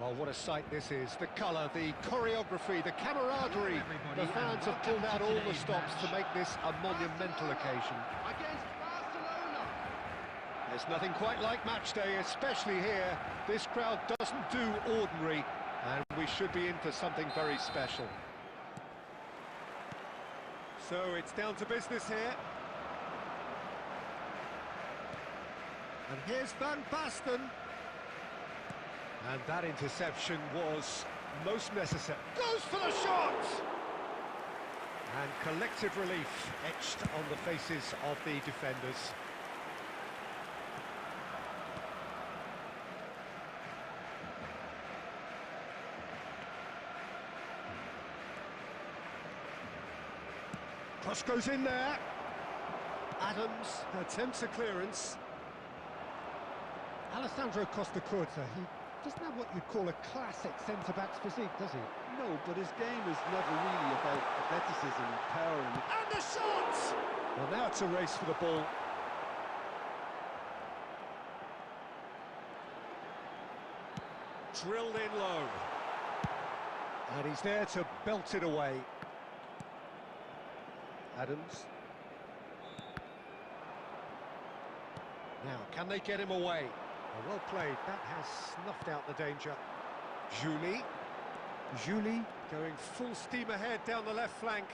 Well, what a sight this is. The colour, the choreography, the camaraderie. The fans have pulled out all the stops to make this a monumental occasion. Against Barcelona. There's nothing quite like match day, especially here. This crowd doesn't do ordinary, and we should be in for something very special. So it's down to business here. And here's Van Basten. And that interception was most necessary. Goes for the shot! And collective relief etched on the faces of the defenders. Cross goes in there. Adams attempts a clearance. Alessandro Costa-Curta, he doesn't have what you'd call a classic centre-back's physique, does he? No, but his game is never really about athleticism and power. And the shot! Well, now it's a race for the ball. Drilled in low. And he's there to belt it away. Adams. Now, can they get him away? Well played, that has snuffed out the danger. Julie going full steam ahead down the left flank.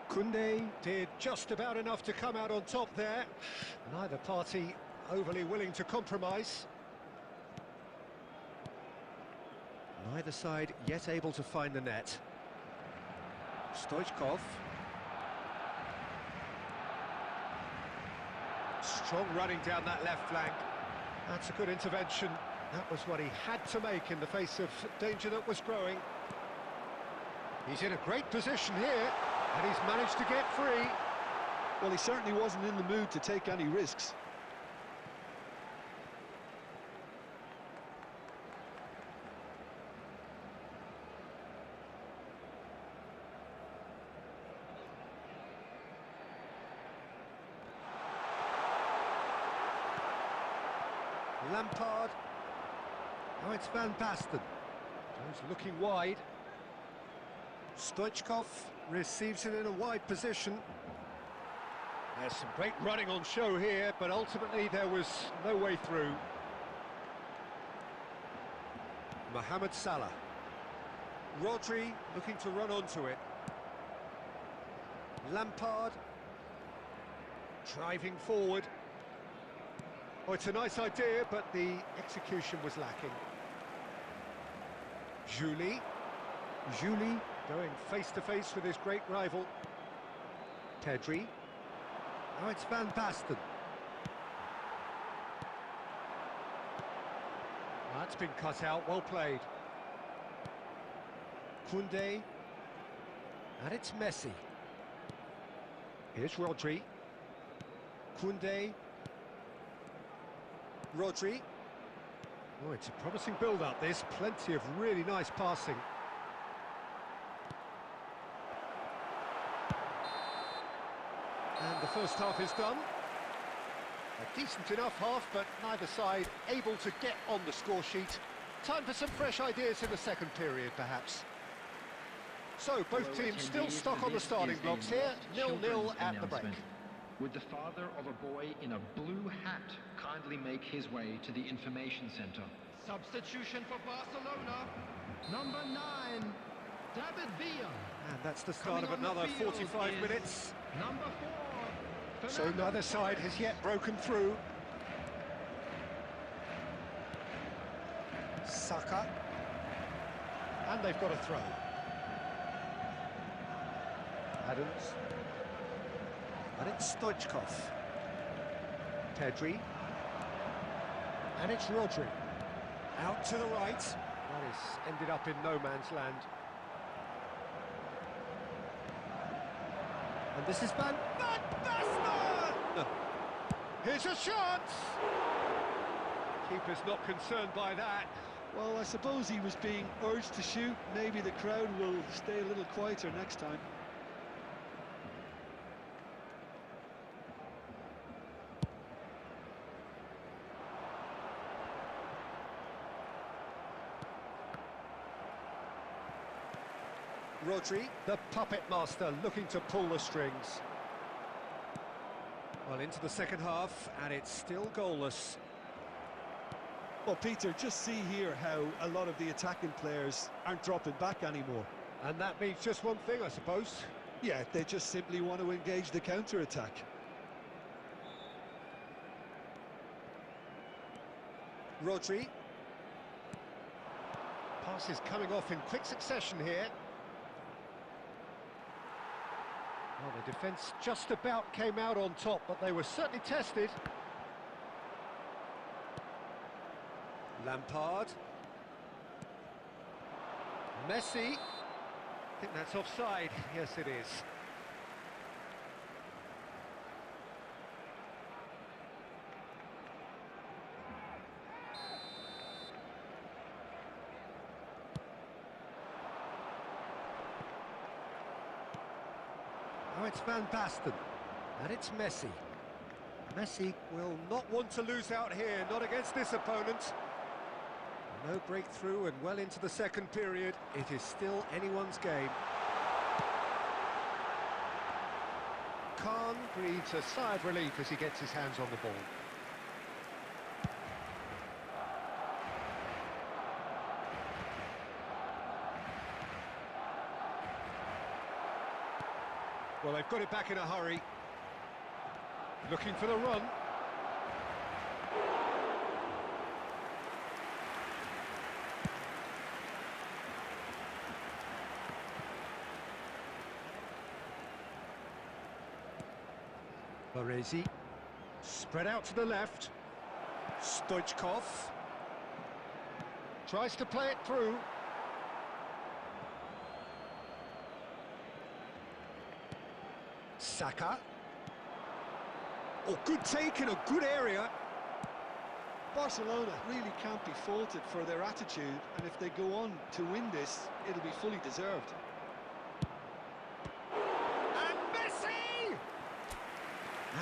Koundé did just about enough to come out on top there. Neither party overly willing to compromise. Neither side yet able to find the net. Stoichkov. Strong running down that left flank. That's a good intervention. That was what he had to make in the face of danger that was growing. He's in a great position here, and he's managed to get free. Well, he certainly wasn't in the mood to take any risks. Lampard. Now it's Van Basten. Goes looking wide. Stoichkov receives it in a wide position. There's some great running on show here, but ultimately there was no way through. Mohamed Salah. Rodri looking to run onto it. Lampard. Driving forward. Oh, it's a nice idea, but the execution was lacking. Julie going face-to-face with his great rival. Pedri. Now it's Van Basten. That's been cut out, well played. Koundé. And it's Messi. Here's Rodri. Koundé. Rodri. Oh, it's a promising build-up, this. Plenty of really nice passing. And the first half is done. A decent enough half, but neither side able to get on the score sheet. Time for some fresh ideas in the second period, perhaps. So, both teams still stuck on the starting blocks here. 0-0 at the break. Would the father of a boy in a blue hat kindly make his way to the information center? Substitution for Barcelona. Number 9, David Villa. And that's the start of another 45 minutes. Number 4. So neither side has yet broken through. Saka. And they've got a throw. Adams. And it's Stoichkov. Pedri. And it's Rodri. Out to the right. That is ended up in no man's land. And this is Van Basten! Here's a shot! Keeper's not concerned by that. Well, I suppose he was being urged to shoot. Maybe the crowd will stay a little quieter next time. Rodri, the puppet master, looking to pull the strings. Well, into the second half, and it's still goalless. Well, Peter, just see here how a lot of the attacking players aren't dropping back anymore. And that means just one thing, I suppose. Yeah, they just simply want to engage the counter-attack. Rodri. Passes coming off in quick succession here. Well, the defence just about came out on top, but they were certainly tested. Lampard. Messi. I think that's offside. Yes, it is. Oh, it's Van Basten. And it's Messi. Messi will not want to lose out here, not against this opponent. No breakthrough and well into the second period. It is still anyone's game. Khan breathes a sigh of relief as he gets his hands on the ball. Well, they've got it back in a hurry. Looking for the run. Baresi, spread out to the left. Stoichkov tries to play it through. Saka. Oh, good take in a good area. Barcelona really can't be faulted for their attitude, and if they go on to win this, it'll be fully deserved.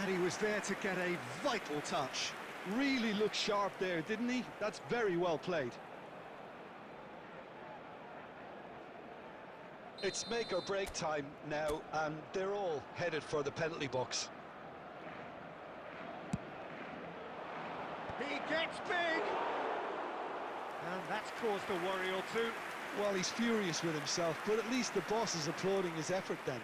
And he was there to get a vital touch. Really looked sharp there, didn't he? That's very well played. It's make or break time now, and they're all headed for the penalty box. He gets big! And that's caused a worry or two. Well, he's furious with himself, but at least the boss is applauding his effort then.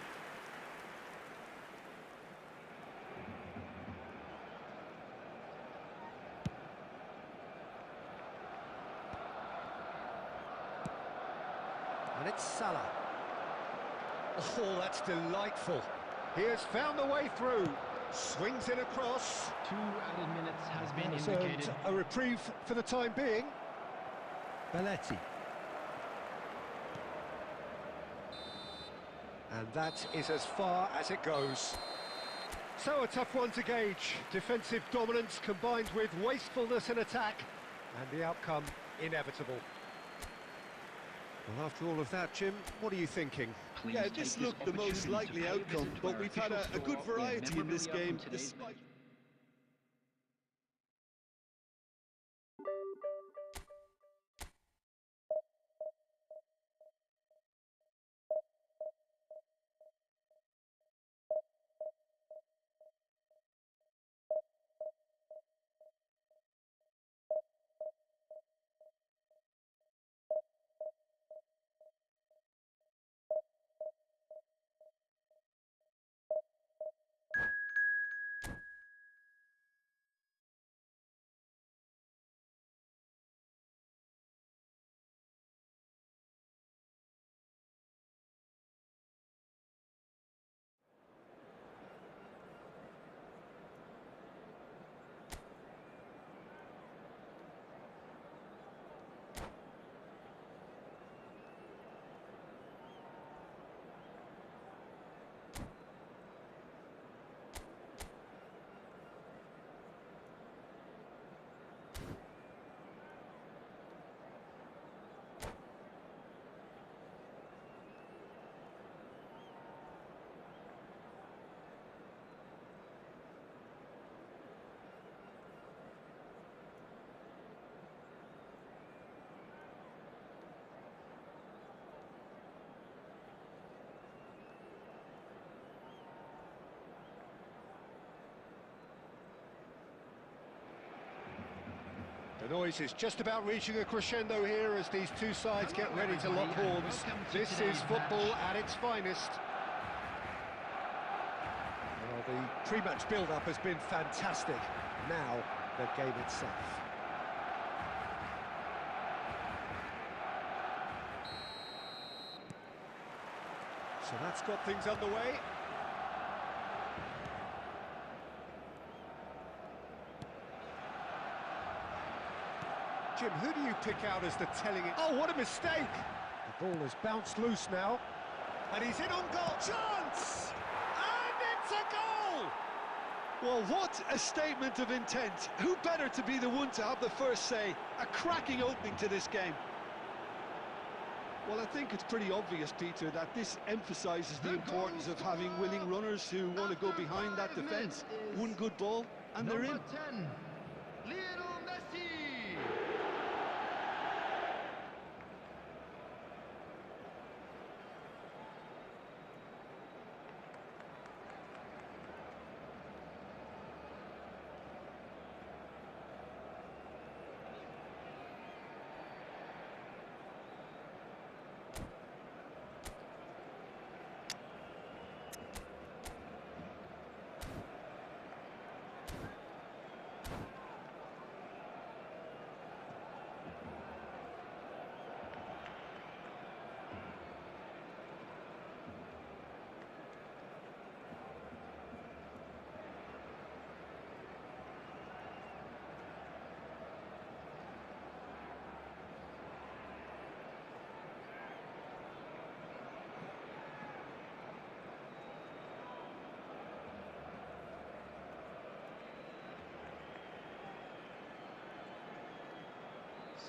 And it's Salah. Oh, that's delightful. He has found the way through. Swings it across. 2 added minutes has been So indicated. a reprieve for the time being. Belletti. And that is as far as it goes. So a tough one to gauge. Defensive dominance combined with wastefulness in attack. And the outcome inevitable. Well, after all of that, Jim, what are you thinking? Please Yeah, take this this looked the most opportunity to likely pay a outcome, visit to but our we've had official a good store in variety in this memorabilia game, from today's despite... Noise is just about reaching a crescendo here as these two sides get ready to lock horns. This is football at its finest. Well, the pre-match build-up has been fantastic. Now, the game itself. So that's got things underway. Jim, who do you pick out as the telling it? Oh, what a mistake! The ball has bounced loose now. And he's in on goal. Chance! And it's a goal! Well, what a statement of intent. Who better to be the one to have the first say? A cracking opening to this game. Well, I think it's pretty obvious, Peter, that this emphasises the importance of having willing runners who want to go behind that defence. One good ball, and they're in. 10, Lionel Messi!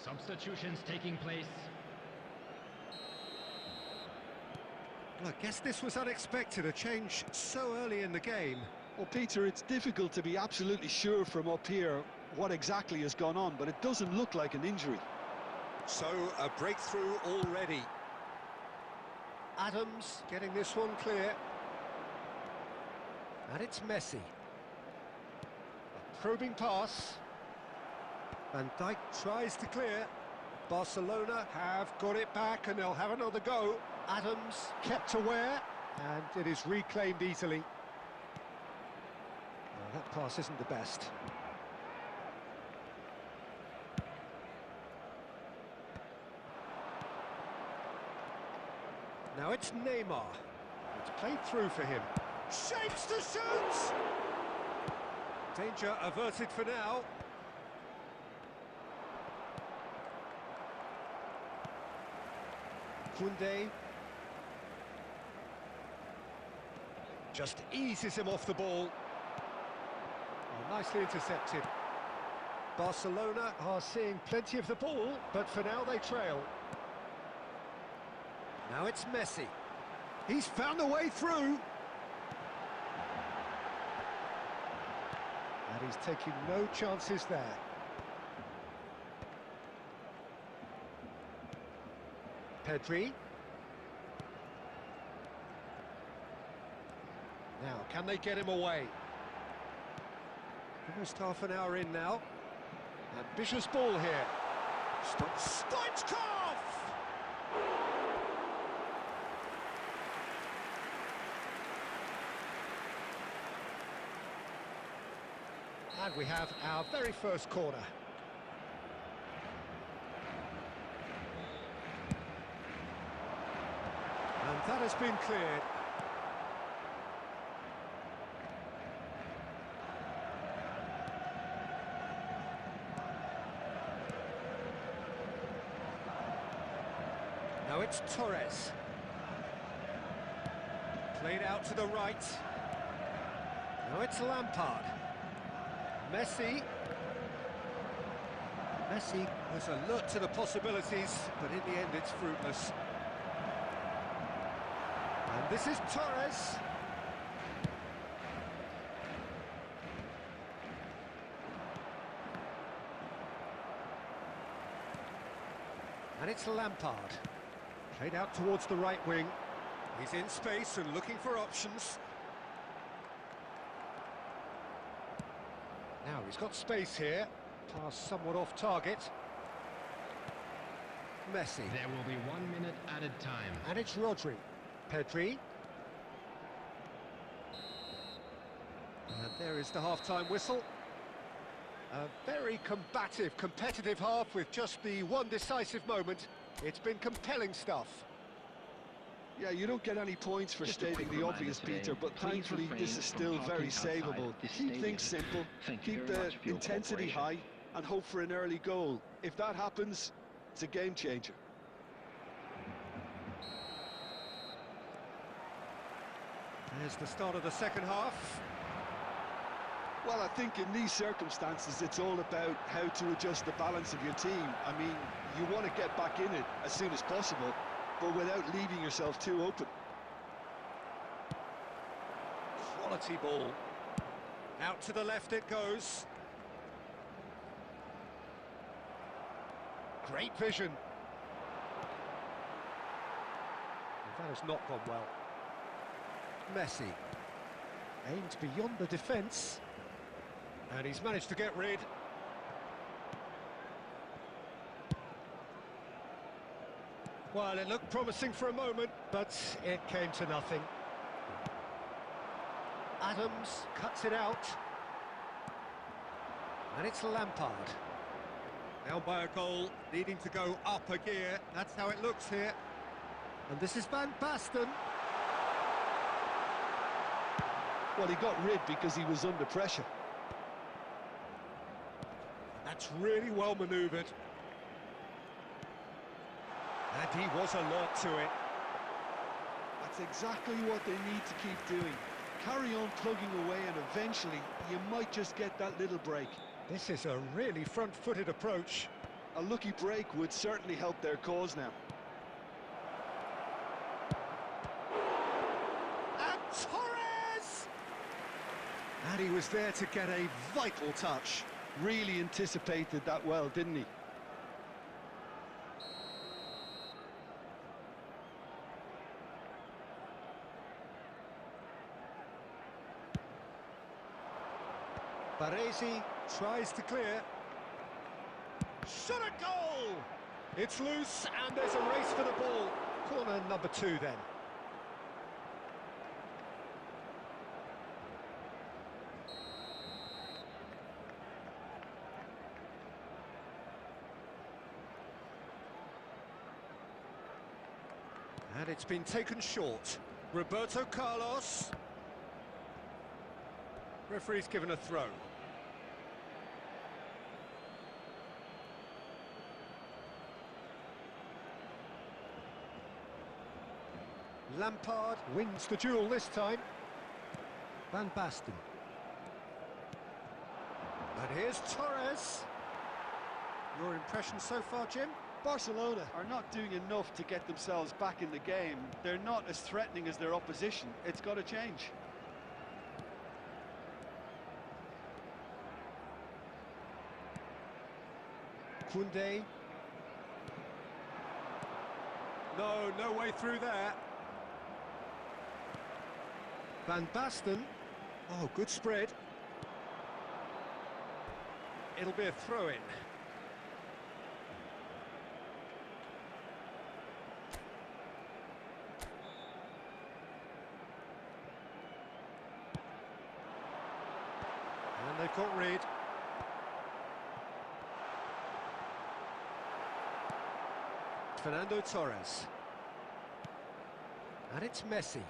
Substitutions taking place. Well, I guess this was unexpected, a change so early in the game. Well, Peter, it's difficult to be absolutely sure from up here what exactly has gone on, but it doesn't look like an injury. So, a breakthrough already. Adams getting this one clear. And it's Messi. A probing pass. Van Dijk tries to clear. Barcelona have got it back and they'll have another go. Adams kept aware and it is reclaimed easily. Well, that pass isn't the best. Now it's Neymar. It's played through for him. Shapes to shoot! Danger averted for now. Koundé just eases him off the ball. Oh, nicely intercepted. Barcelona are seeing plenty of the ball, but for now they trail. Now it's Messi. He's found a way through. And he's taking no chances there. Pedri. Now, can they get him away? Almost half an hour in now. Ambitious ball here. Stop. Stoichkov! And we have our very first corner. And that has been cleared. Now it's Torres. Played out to the right. Now it's Lampard. Messi. Messi was alert to the possibilities, but in the end it's fruitless. And this is Torres. And it's Lampard. Played out towards the right wing. He's in space and looking for options. Now he's got space here. Pass somewhat off target. Messi. There will be 1 minute added time. And it's Rodri. Pedri. And there is the half-time whistle. A very combative, competitive half with just the one decisive moment. It's been compelling stuff. Yeah, you don't get any points for Just a stating quick the reminder obvious, today, Peter, but please thankfully refrain this is from still very parking outside savable. this Keep stadium. things simple, Thank you keep very the much for your intensity cooperation. high, and hope for an early goal. If that happens, it's a game changer. There's the start of the second half. Well, I think in these circumstances, it's all about how to adjust the balance of your team. I mean, you want to get back in it as soon as possible, but without leaving yourself too open. Quality ball. Out to the left it goes. Great vision. That has not gone well. Messi. Aimed beyond the defence. And he's managed to get rid. Well, it looked promising for a moment, but it came to nothing. Adams cuts it out. And it's Lampard. Now by a goal, needing to go up a gear. That's how it looks here. And this is Van Basten. Well, he got rid because he was under pressure. That's really well manoeuvred. And he was alert to it. That's exactly what they need to keep doing. Carry on plugging away and eventually you might just get that little break. This is a really front-footed approach. A lucky break would certainly help their cause now. And Torres! And he was there to get a vital touch. Really anticipated that well, didn't he? Baresi tries to clear. Shot a goal! It's loose and there's a race for the ball. Corner number 2 then. And it's been taken short. Roberto Carlos. Referee's given a throw. Lampard wins the duel this time. Van Basten. And here's Torres. Your impression so far, Jim? Barcelona are not doing enough to get themselves back in the game. They're not as threatening as their opposition. It's got to change. Koundé. No way through there. Van Basten. Oh, good spread. It'll be a throw-in. And they've got rid. Fernando Torres. And it's Messi.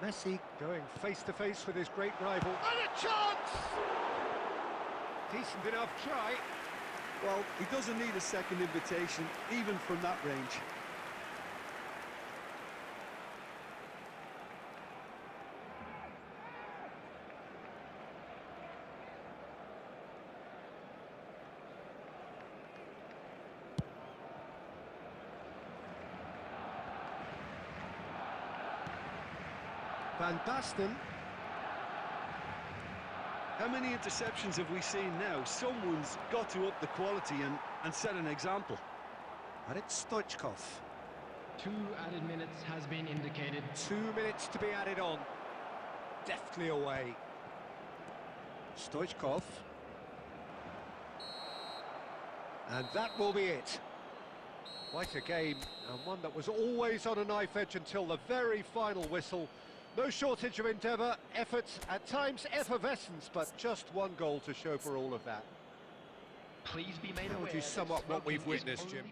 Messi going face-to-face with his great rival. And a chance! Decent enough try. Well, he doesn't need a second invitation, even from that range. Van Basten. How many interceptions have we seen now? Someone's got to up the quality and set an example. And it's Stoichkov. 2 added minutes has been indicated. 2 minutes to be added on. Deftly away. Stoichkov. And that will be it. Quite a game, and one that was always on a knife edge until the very final whistle. No shortage of endeavour, effort, at times effervescence, but just one goal to show for all of that. Please be made How aware would you sum up what we've witnessed, Jim?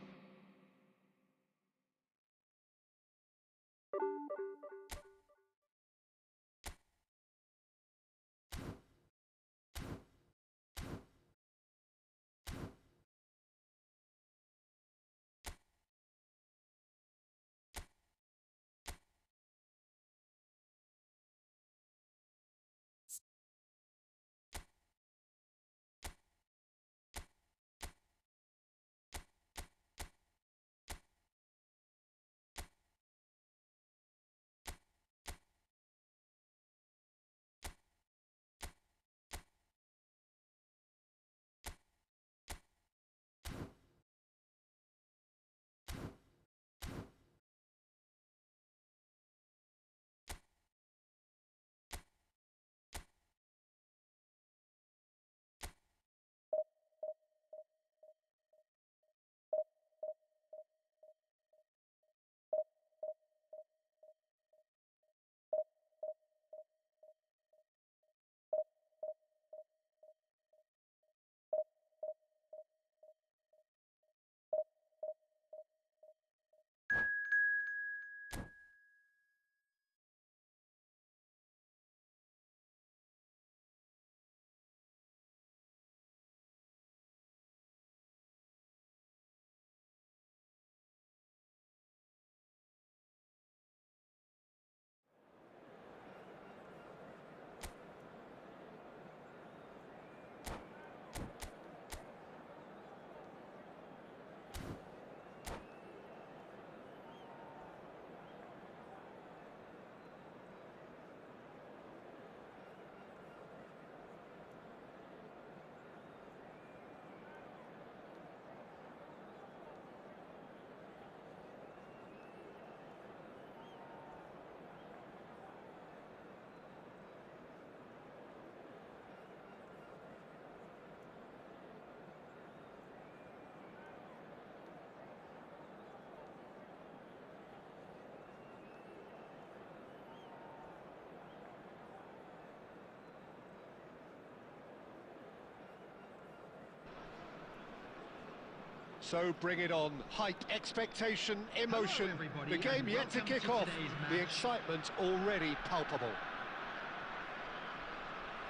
So bring it on. Hype, expectation, emotion. The game yet to kick off. The excitement already palpable.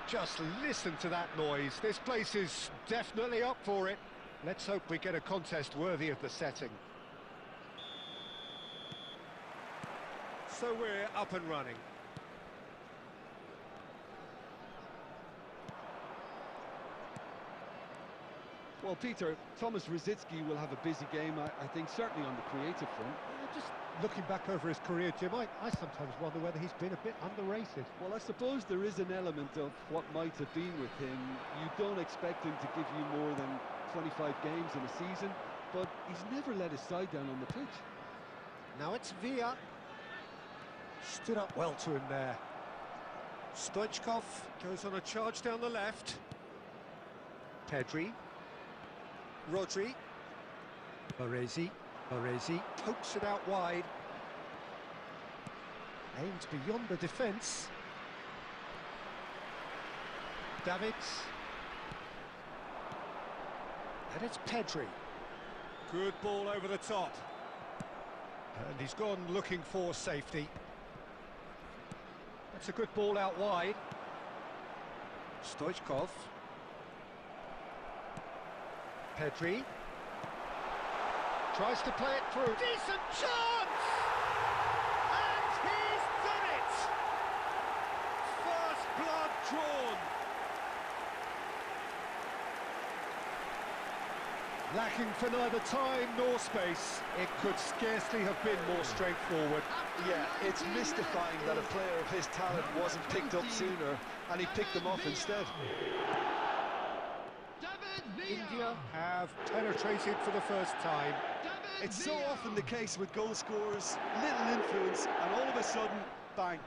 Just listen to that noise. This place is definitely up for it. Let's hope we get a contest worthy of the setting. So we're up and running. Well, Peter, Thomas Rosicky will have a busy game, I think, certainly on the creative front. Just looking back over his career, Jim, I sometimes wonder whether he's been a bit underrated. Well, I suppose there is an element of what might have been with him. You don't expect him to give you more than 25 games in a season, but he's never let his side down on the pitch. Now it's Villa. Stood up well to him there. Stoichkov goes on a charge down the left. Pedri. Rodri. Baresi pokes it out wide. Aims beyond the defence. Davids. And it's Pedri. Good ball over the top. And he's gone looking for safety. That's a good ball out wide. Stoichkov. Pedri. Tries to play it through. Decent chance! And he's done it! First blood drawn. Lacking for neither time nor space. It could scarcely have been more straightforward. Yeah, it's mystifying that a player of his talent wasn't picked up sooner, and he picked them off instead. India have penetrated for the first time. It's so often the case with goal scorers, little influence, and all of a sudden, bang.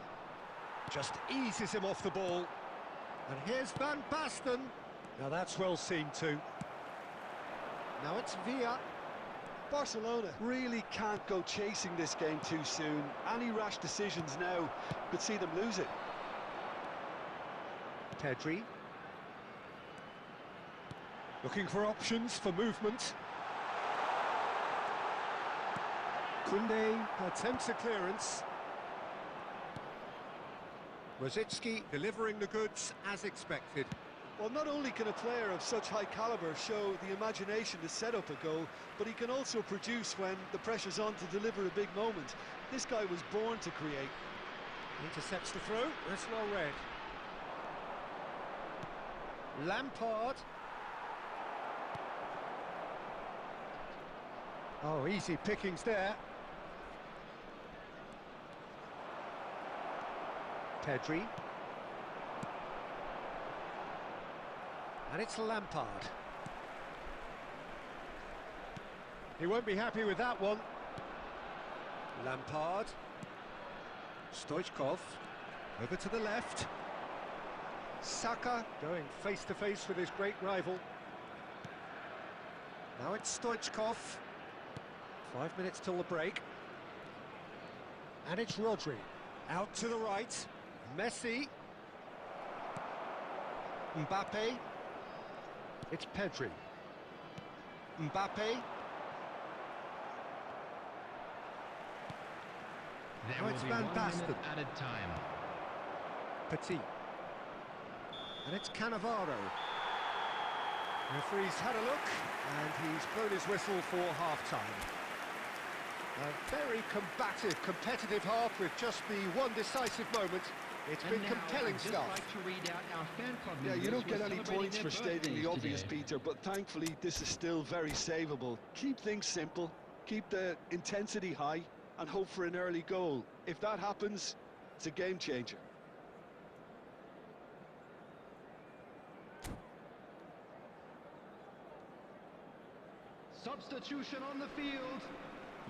Just eases him off the ball. And here's Van Basten. Now that's well seen too. Now it's Villa. Barcelona really can't go chasing this game too soon. Any rash decisions now could see them lose it. Pedri. Looking for options for movement. Koundé attempts a clearance. Rosicki delivering the goods as expected. Well, not only can a player of such high caliber show the imagination to set up a goal, but he can also produce when the pressure's on to deliver a big moment. This guy was born to create. Intercepts the throw, that's well read. Lampard. Oh, easy pickings there. Pedri. And it's Lampard. He won't be happy with that one. Lampard. Stoichkov. Over to the left. Saka going face-to-face with his great rival. Now it's Stoichkov. 5 minutes till the break. And it's Rodri. Out to the right. Messi. Mbappe. It's Pedri. Mbappe. There Now will it's be Van 1 Basten. minute added time. Petit. And it's Cannavaro. Referee's had a look, and he's blown his whistle for half-time. A very combative, competitive half with just the one decisive moment. It's been compelling I'd just stuff. like to read out our fan club Yeah, you members don't get who are any celebrating points their for stating the birthdays obvious, today. Peter, but thankfully this is still very savable. Keep things simple, keep the intensity high, and hope for an early goal. If that happens, it's a game changer. Substitution on the field.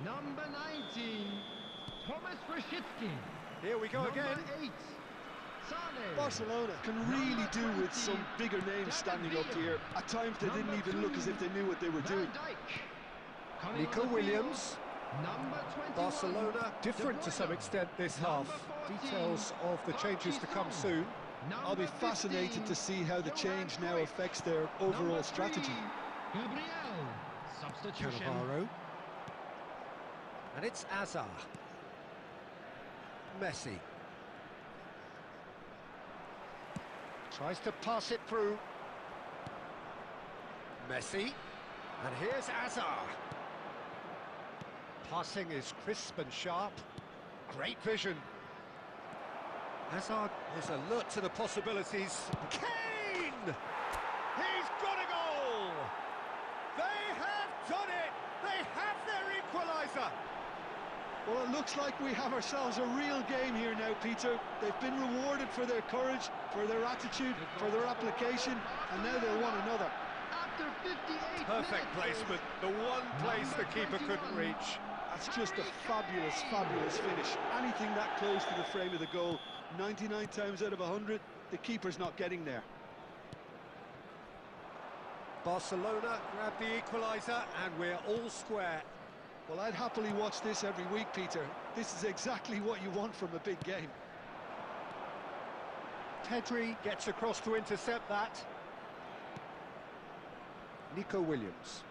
Number 19, Thomas Rashitsky. Here we go Number again. 8, Sane. Barcelona can really do with some bigger names standing up here. At times they didn't even look as if they knew what they were Van doing. Dijk. Coming Nico on the Williams. field, number 21, Barcelona different to some extent this half. Details of the changes to come soon. I'll be fascinated to see how the change now affects their overall strategy. Gabriel. Substitution. Cannavaro. And it's Azar. Messi. Tries to pass it through. Messi. And here's Azar. Passing is crisp and sharp. Great vision. Hazard is alert to the possibilities. Kane! He's got a goal! They have done it! They have their equaliser! Well, it looks like we have ourselves a real game here now, Peter. They've been rewarded for their courage, for their attitude, for their application, and now they'll want another. After 58 Perfect minutes, placement, the one place the keeper couldn't reach. That's just a fabulous, fabulous finish. Anything that close to the frame of the goal, 99 times out of 100, the keeper's not getting there. Barcelona grab the equaliser and we're all square. Well, I'd happily watch this every week, Peter. This is exactly what you want from a big game. Pedri gets across to intercept that. Nico Williams.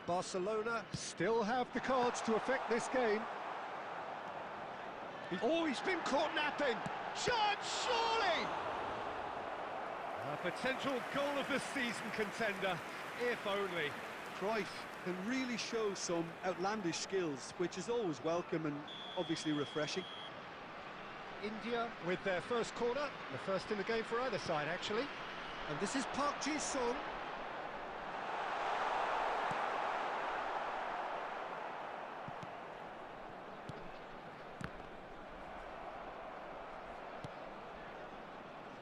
Barcelona still have the cards to affect this game. Oh, he's been caught napping. Shot, surely! A potential goal of the season contender, if only. Cruyff can really show some outlandish skills, which is always welcome and obviously refreshing. India with their first corner, the first in the game for either side, actually. And this is Park Ji-sung.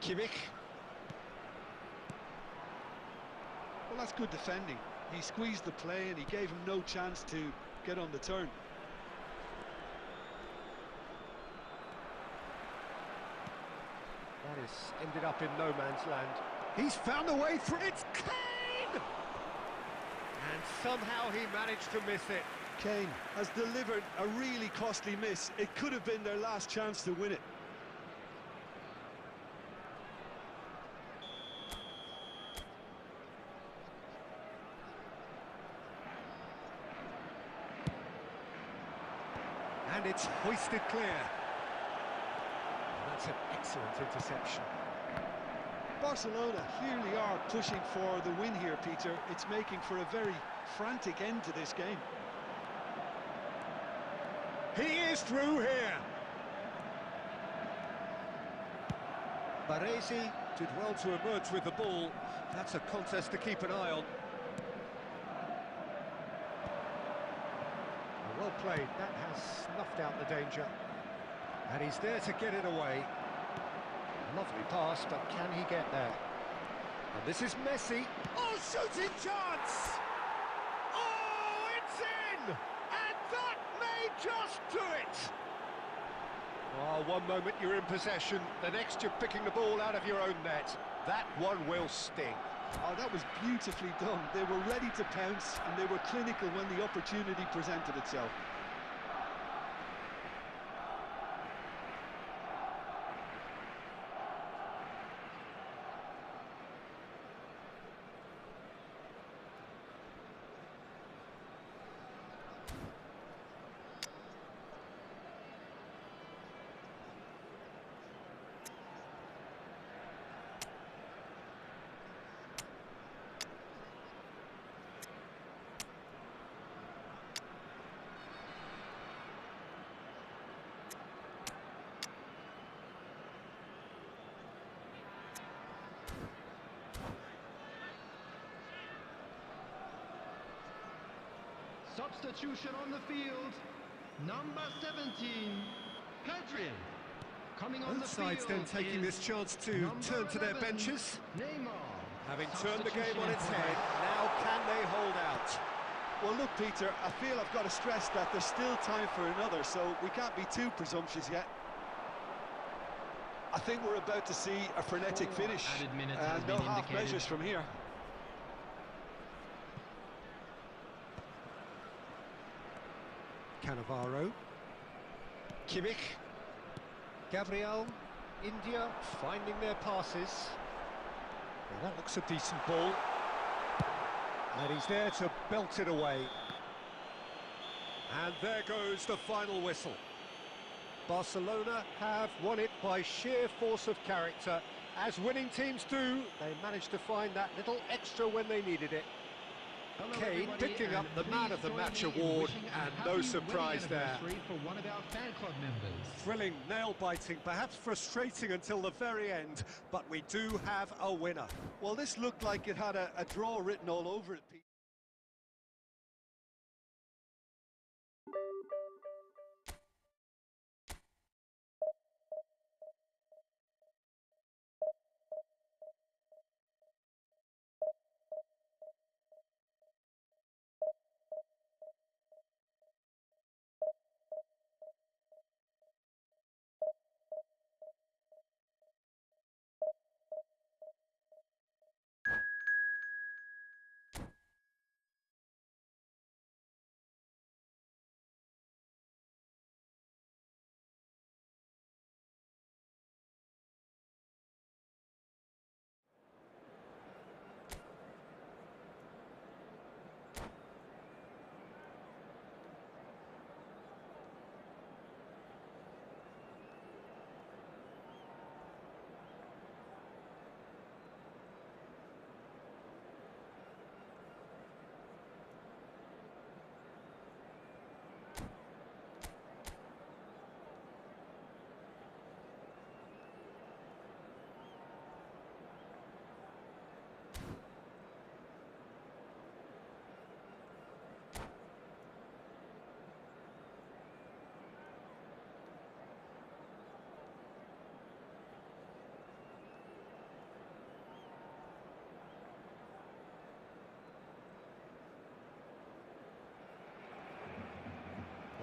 Kimmich. Well, that's good defending. He squeezed the play and he gave him no chance to get on the turn. That is ended up in no man's land. He's found a way through. It's Kane! And somehow he managed to miss it. Kane has delivered a really costly miss. It could have been their last chance to win it. And it's hoisted clear. That's an excellent interception. Barcelona clearly are pushing for the win here, Peter. It's making for a very frantic end to this game. He is through here. Baresi did well to emerge with the ball. That's a contest to keep an eye on. Well played, that has snuffed out the danger. And he's there to get it away. Lovely pass, but can he get there? And this is Messi. Oh, shooting chance! Oh, it's in! And that may just do it! Oh, one moment you're in possession, the next you're picking the ball out of your own net. That one will sting. Oh, that was beautifully done. They were ready to pounce, and they were clinical when the opportunity presented itself. Substitution on the field. Number 17, Pedri. Coming on the Both field sides then taking this chance to turn to their 11, benches. Neymar. Having turned the game Substitution on its in head, now can they hold out? Well, look, Peter, I feel I've got to stress that there's still time for another, so we can't be too presumptuous yet. I think we're about to see a frenetic finish, added minutes and has no been half indicated. measures from here. Cannavaro, Kimmich, Gabriel, India finding their passes. Well, that looks a decent ball. And he's there to belt it away. And there goes the final whistle. Barcelona have won it by sheer force of character. As winning teams do, they managed to find that little extra when they needed it. Hello, Kane everybody, picking up and the Man please of the join Match me in award, wishing a and happy no wedding surprise there. anniversary for one of our fan club members. Thrilling, nail-biting, perhaps frustrating until the very end, but we do have a winner. Well, this looked like it had a draw written all over it, Peter.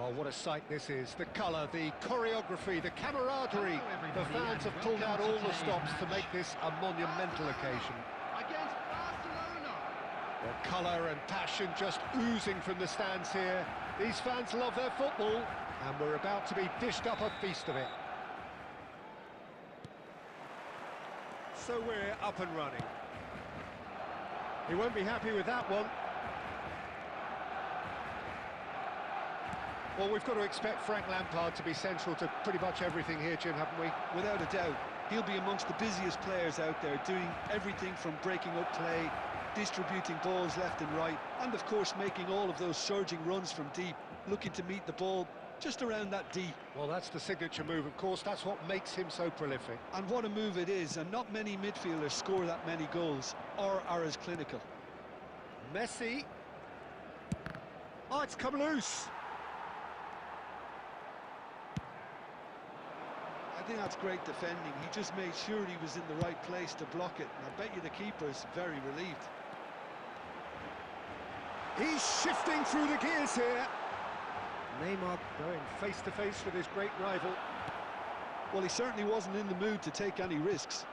Oh, what a sight this is. The colour, the choreography, the camaraderie. The fans have pulled out all the stops to make this a monumental occasion. Against Barcelona. The colour and passion just oozing from the stands here. These fans love their football, and we're about to be dished up a feast of it. So we're up and running. He won't be happy with that one. Well, we've got to expect Frank Lampard to be central to pretty much everything here, Jim, haven't we? Without a doubt. He'll be amongst the busiest players out there, doing everything from breaking up play, distributing balls left and right, and of course making all of those surging runs from deep, looking to meet the ball just around that D. Well, that's the signature move, of course. That's what makes him so prolific. And what a move it is, and not many midfielders score that many goals, or are as clinical. Messi. Oh, it's come loose. I think that's great defending. He just made sure he was in the right place to block it, and I bet you the keeper's very relieved. He's shifting through the gears here. Neymar going face-to-face with his great rival. Well, he certainly wasn't in the mood to take any risks.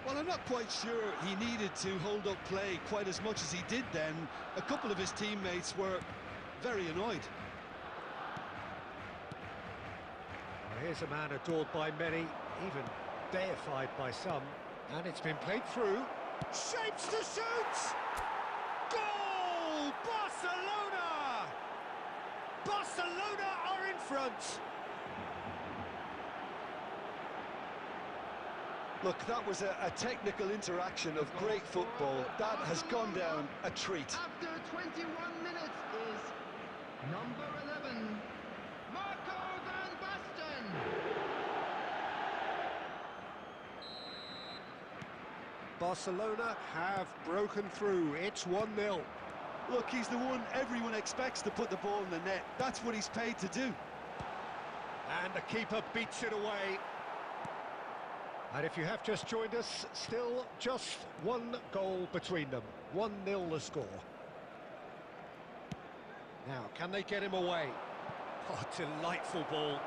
Well, I'm not quite sure he needed to hold up play quite as much as he did then. A couple of his teammates were very annoyed. Well, here's a man adored by many, even deified by some. And it's been played through. Shapes to shoot! Goal! Barcelona! Barcelona are in front! Look, that was a technical interaction of great football. That has gone down a treat. After 21 minutes is number 11, Marco van Basten. Barcelona have broken through. It's 1-0. Look, he's the one everyone expects to put the ball in the net. That's what he's paid to do. And the keeper beats it away. And if you have just joined us, still just one goal between them. 1-0 the score. Now, can they get him away? Oh, delightful ball.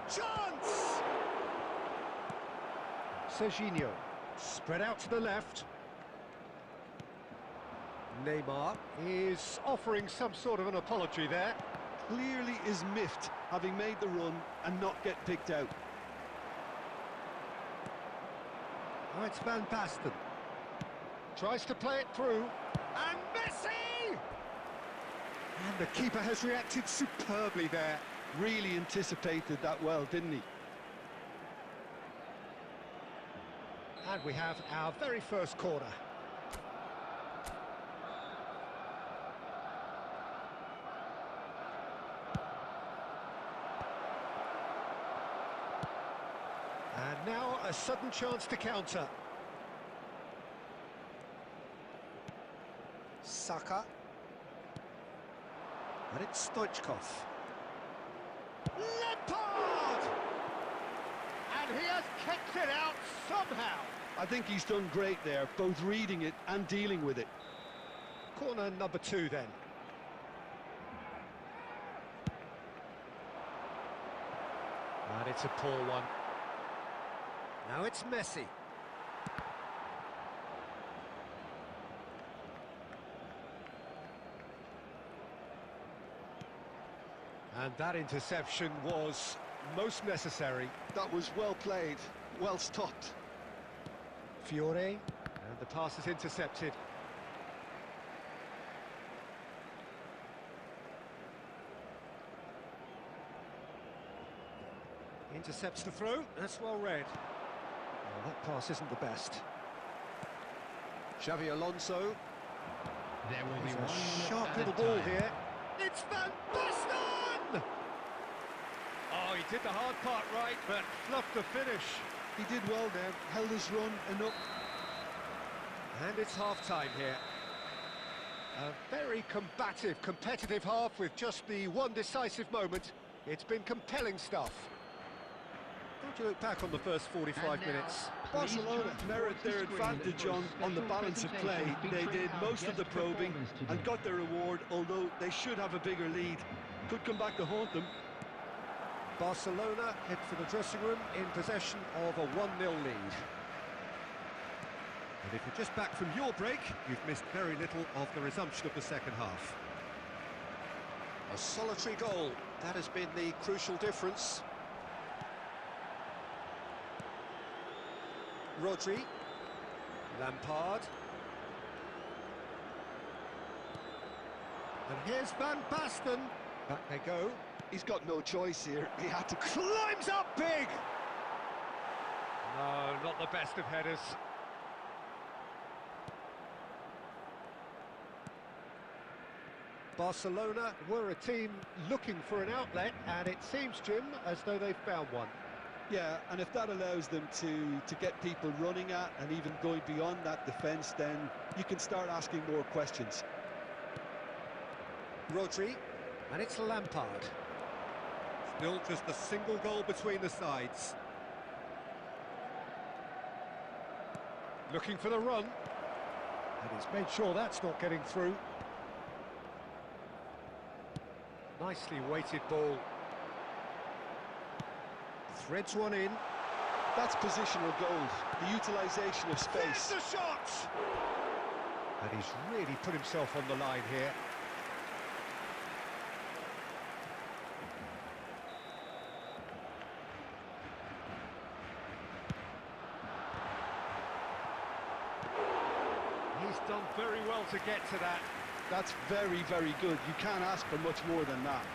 Chance! Serginho, spread out to the left. Neymar is offering some sort of an apology there. Clearly is miffed, having made the run and not get picked out. Oh, it's Van Basten. Tries to play it through. And Messi! And the keeper has reacted superbly there. Really anticipated that well, didn't he? And we have our very first corner. And now a sudden chance to counter. Saka. And it's Stoichkov. Lampard! And he has kicked it out somehow. I think he's done great there, both reading it and dealing with it. Corner number 2 then. And it's a poor one. Now it's Messi. And that interception was most necessary. That was well played, well stopped. Fiore, and the pass is intercepted. Intercepts the throw, that's well read. Well, that pass isn't the best. Xavi Alonso. There will be It's one a sharp at little a ball time. here. It's Van Basten! Oh, he did the hard part right, but fluffed the finish. He did well there, held his run enough. And it's half-time here. A very combative, competitive half with just the one decisive moment. It's been compelling stuff. How do you look back on the first 45 minutes? Barcelona merit their advantage on the balance of play. They did most of the probing and got their reward, although they should have a bigger lead. Could come back to haunt them. Barcelona head for the dressing room in possession of a 1-0 lead. And if you're just back from your break, you've missed very little of the resumption of the second half. A solitary goal, that has been the crucial difference. Rodri, Lampard, and here's Van Basten. Back they go. He's got no choice here. He had to... Climbs up big! No, not the best of headers. Barcelona were a team looking for an outlet, and it seems, Jim, as though they've found one. Yeah, and if that allows them to get people running at and even going beyond that defence, then you can start asking more questions. Rodri, and it's Lampard. Still just a single goal between the sides. Looking for the run. And he's made sure that's not getting through. Nicely weighted ball. Threads one in. That's positional gold, the utilisation of space. There's the shot! And he's really put himself on the line here. He's done very well to get to that. That's very, very good. You can't ask for much more than that.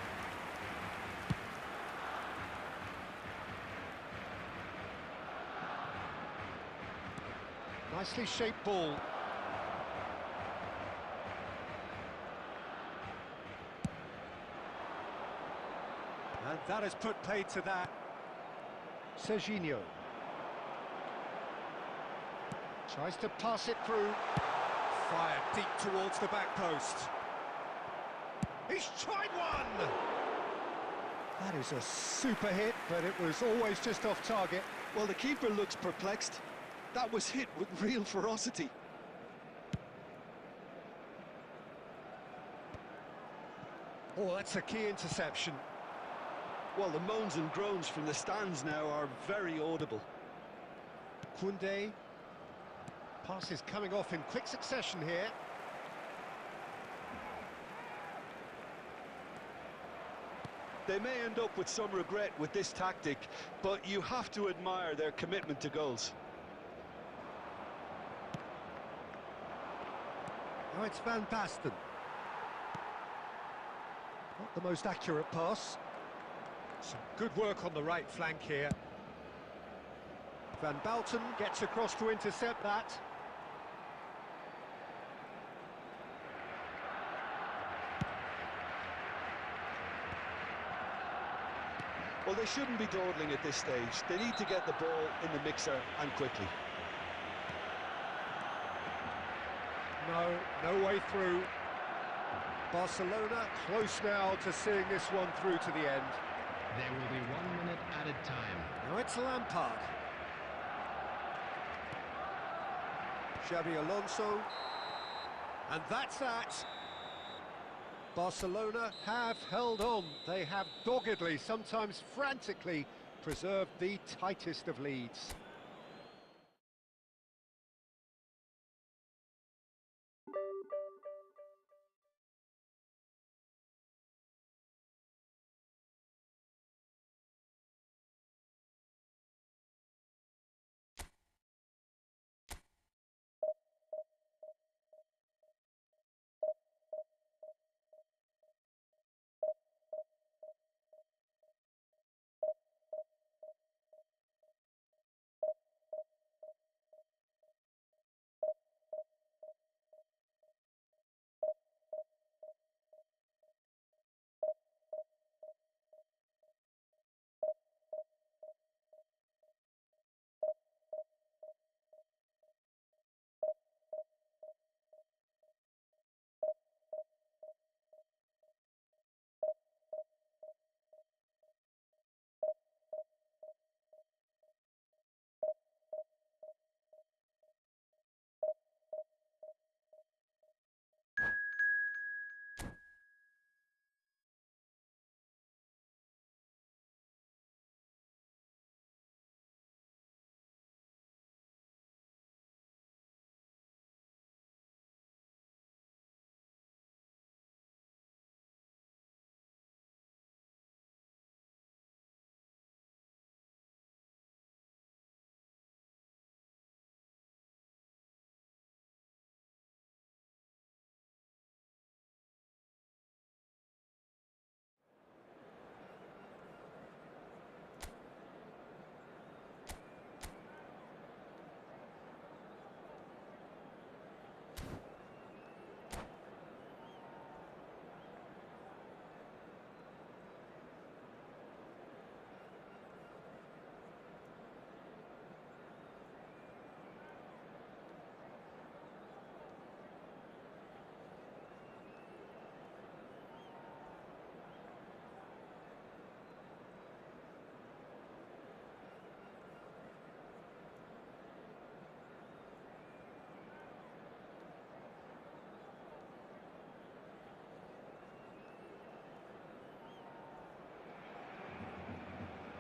Nicely shaped ball. And that has put paid to that. Serginho. Tries to pass it through. Fired deep towards the back post. He's tried one! That is a super hit, but it was always just off target. Well, the keeper looks perplexed. That was hit with real ferocity. Oh, that's a key interception. Well, the moans and groans from the stands now are very audible. Koundé. Passes coming off in quick succession here. They may end up with some regret with this tactic, but you have to admire their commitment to goals. Now it's Van Basten. Not the most accurate pass. Some good work on the right flank here. Van Basten gets across to intercept that. Well, they shouldn't be dawdling at this stage. They need to get the ball in the mixer and quickly. No way through. Barcelona close now to seeing this one through to the end. There will be 1 minute added time. Now it's Lampard. Xabi Alonso. And that's that. Barcelona have held on. They have doggedly, sometimes frantically, preserved the tightest of leads.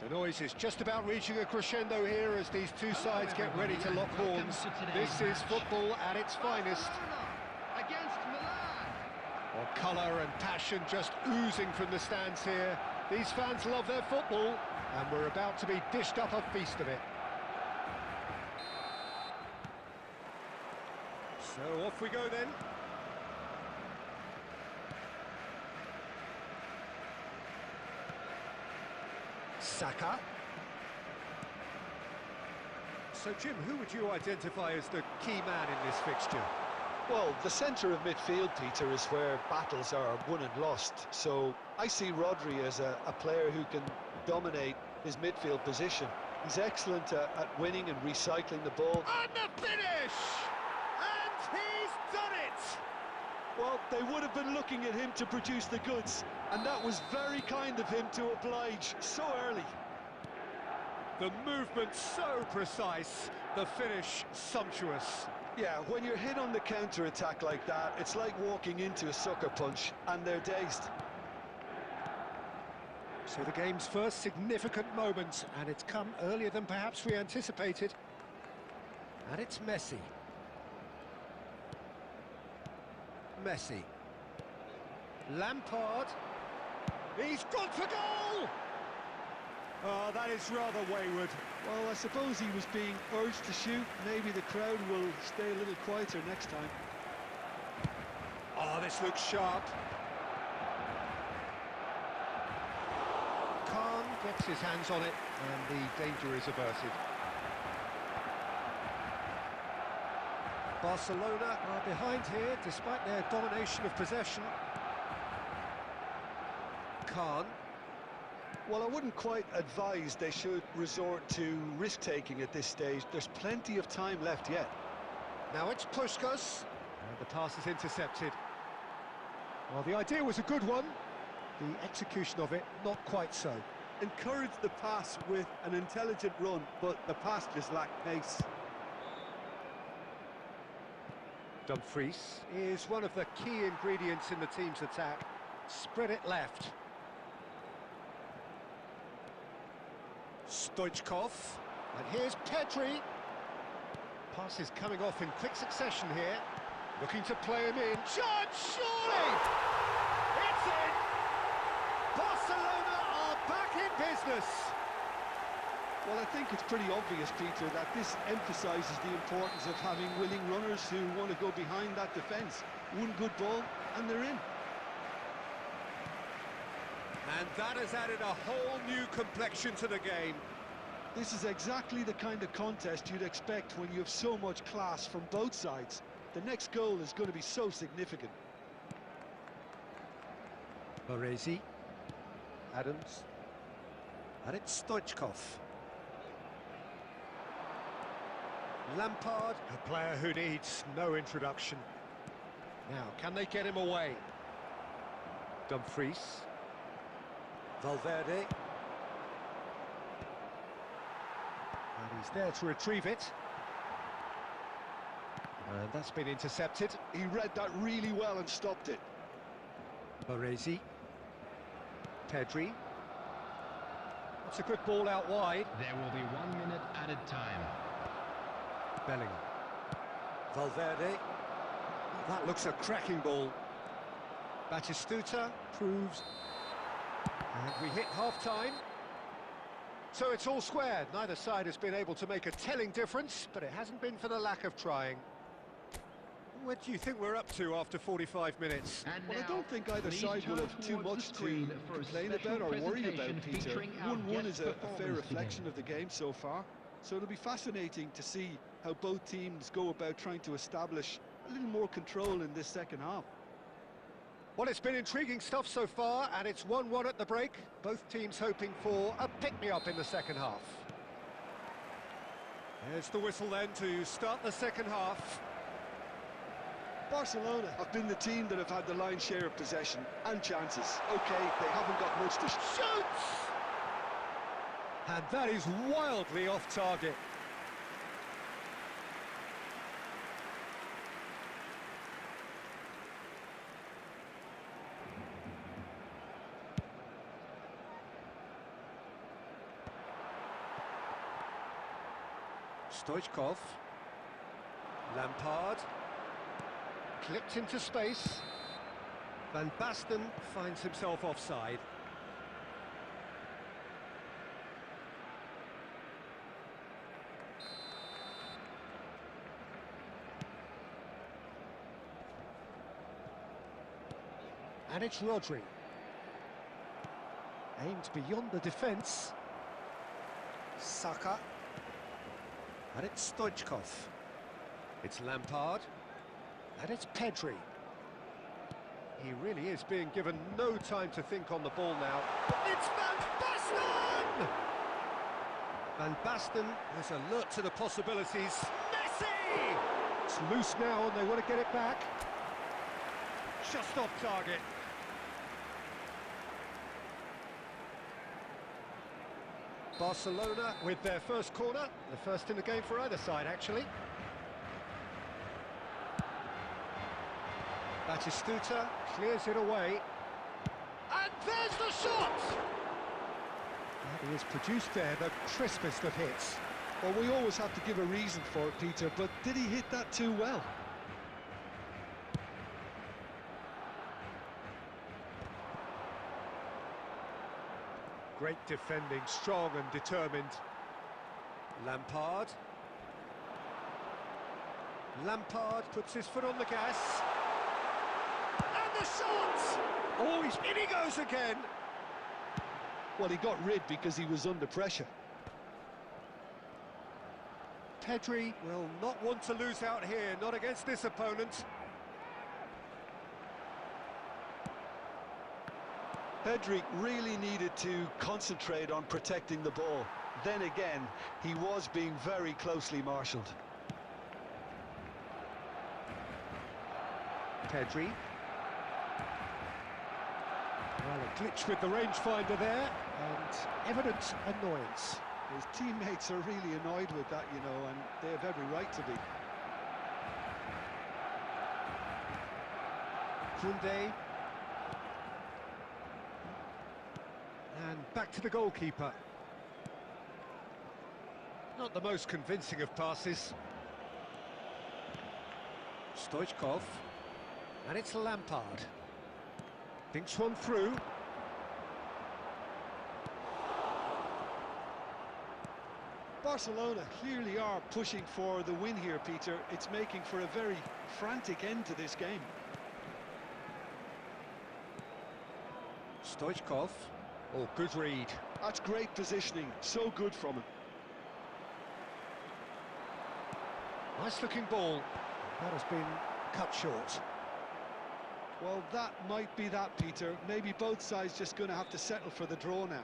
The noise is just about reaching a crescendo here as these two sides get ready to lock horns. This is football at its finest. Against Milan. Well, colour and passion just oozing from the stands here. These fans love their football, and we're about to be dished up a feast of it. So off we go then. Saka. So Jim, who would you identify as the key man in this fixture? Well, the centre of midfield, Peter, is where battles are won and lost. So I see Rodri as a player who can dominate his midfield position. He's excellent at winning and recycling the ball. And the finish! And he's done it! Well, they would have been looking at him to produce the goods, and that was very kind of him to oblige so early. The movement so precise, the finish sumptuous. Yeah, when you're hit on the counter-attack like that, it's like walking into a sucker punch, and they're dazed. So the game's first significant moment, and it's come earlier than perhaps we anticipated. And it's Messi. Messi. Lampard. He's gone for goal! Oh, that is rather wayward. Well, I suppose he was being urged to shoot. Maybe the crowd will stay a little quieter next time. Oh, this looks sharp. Khan gets his hands on it, and the danger is averted. Barcelona are behind here, despite their domination of possession. Khan. Well, I wouldn't quite advise they should resort to risk-taking at this stage. There's plenty of time left yet. Now it's Puskás, and the pass is intercepted. Well, the idea was a good one. The execution of it, not quite so. Encourage the pass with an intelligent run, but the pass just lacked pace. Dumfries is one of the key ingredients in the team's attack. Spread it left. Stoichkov, and here's Pedri. Pass is coming off in quick succession here. Looking to play him in. Shot, surely! It's in! Barcelona are back in business! Well, I think it's pretty obvious, Peter, that this emphasises the importance of having willing runners who want to go behind that defence. One good ball, and they're in. And that has added a whole new complexion to the game. This is exactly the kind of contest you'd expect when you have so much class from both sides. The next goal is going to be so significant. Baresi. Adams. And it's Stoichkov. Lampard, a player who needs no introduction. Now, can they get him away? Dumfries. Valverde. And he's there to retrieve it. And that's been intercepted. He read that really well and stopped it. Baresi. Pedri. That's a good ball out wide. There will be 1 minute added time. Bellingham. Valverde. That looks a cracking ball. Batistuta proves. And we hit half-time. So it's all square. Neither side has been able to make a telling difference, but it hasn't been for the lack of trying. What do you think we're up to after 45 minutes? Well, I don't think either side will have too much to complain about or worry about, Peter. 1-1 is a fair reflection of the game so far. So it'll be fascinating to see how both teams go about trying to establish a little more control in this second half. Well, it's been intriguing stuff so far, and it's 1-1 at the break. Both teams hoping for a pick-me-up in the second half. There's the whistle then to start the second half. Barcelona have been the team that have had the lion's share of possession and chances. Okay, they haven't got much to Shoots! And that is wildly off target. Stoichkov. Lampard. Clipped into space. Van Basten finds himself offside. And it's Rodri. Aimed beyond the defence. Saka. And it's Stoichkov. It's Lampard. And it's Pedri. He really is being given no time to think on the ball now. It's Van Basten! Van Basten is alert to the possibilities. Messi! It's loose now and they want to get it back. Just off target. Barcelona with their first corner, the first in the game for either side, actually. Batistuta clears it away. And there's the shot! That is produced there, the crispest of hits. Well, we always have to give a reason for it, Peter, but did he hit that too well? Great defending, strong and determined. Lampard. Lampard puts his foot on the gas. And the shot! Oh, in he goes again! Well, he got rid because he was under pressure. Pedri will not want to lose out here, not against this opponent. Pedri really needed to concentrate on protecting the ball. Then again, he was being very closely marshalled. Pedri. Well, a glitch with the rangefinder there, and evident annoyance. His teammates are really annoyed with that, you know, and they have every right to be. Koundé. And back to the goalkeeper. Not the most convincing of passes. Stoichkov. And it's Lampard. Thinks one through. Barcelona clearly are pushing for the win here, Peter. It's making for a very frantic end to this game. Stoichkov. Oh, good read. That's great positioning, so good from him. Nice looking ball. That has been cut short. Well, that might be that, Peter. Maybe both sides just going to have to settle for the draw now.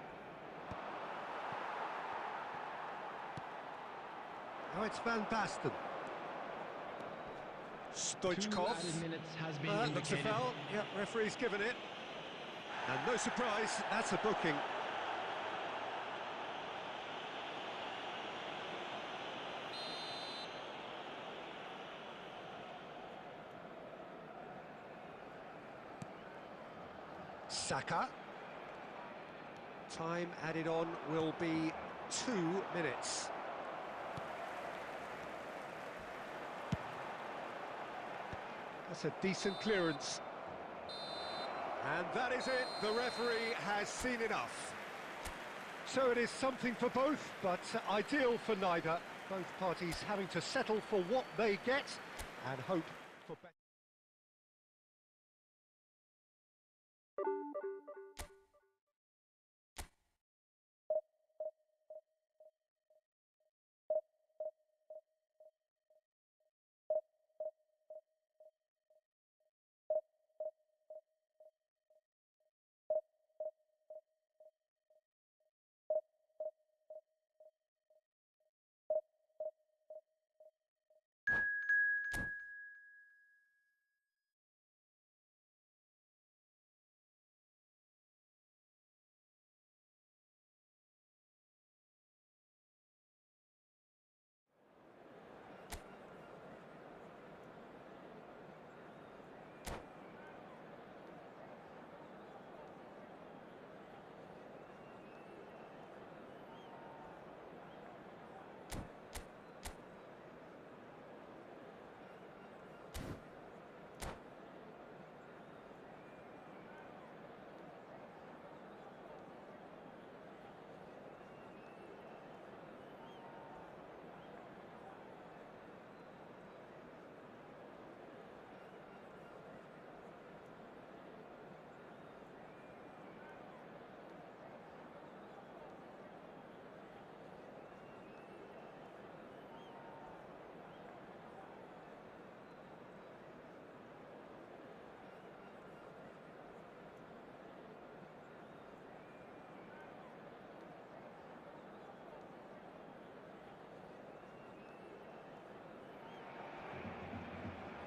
Now it's Van Basten. Stoichkov. 2 added minutes has been Looks a indicated. foul. Yep, referee's given it. And no surprise, that's a booking. Saka. Time added on will be 2 minutes. That's a decent clearance. And that is it, the referee has seen enough. So it is something for both, but ideal for neither. Both parties having to settle for what they get and hope for better.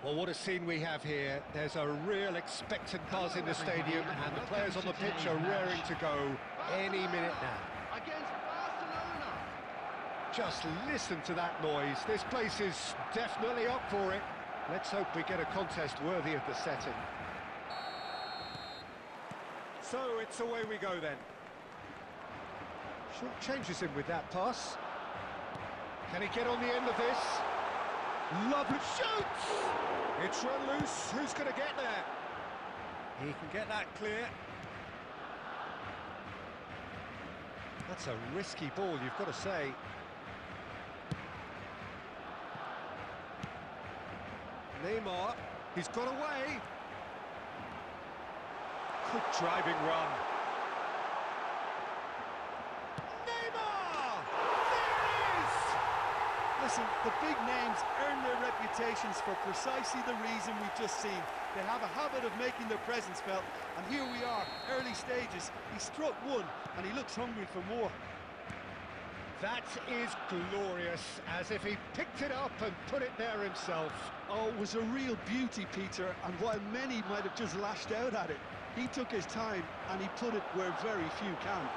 Well, what a scene we have here. There's a real expectant buzz in the stadium, and the players on the pitch are raring to go any minute now. Against Barcelona. Just listen to that noise. This place is definitely up for it. Let's hope we get a contest worthy of the setting. So it's away we go then. Short changes him with that pass. Can he get on the end of this? Lovely shoots! It's run loose. Who's going to get there? He can get that clear. That's a risky ball, you've got to say. Neymar, he's got away. Good driving run. Neymar! There it is! Listen, the big names earn their reputations for precisely the reason we've just seen. They have a habit of making their presence felt, and here we are, early stages. He struck one, and he looks hungry for more. That is glorious, as if he picked it up and put it there himself. Oh, it was a real beauty, Peter, and while many might have just lashed out at it, he took his time and he put it where very few can.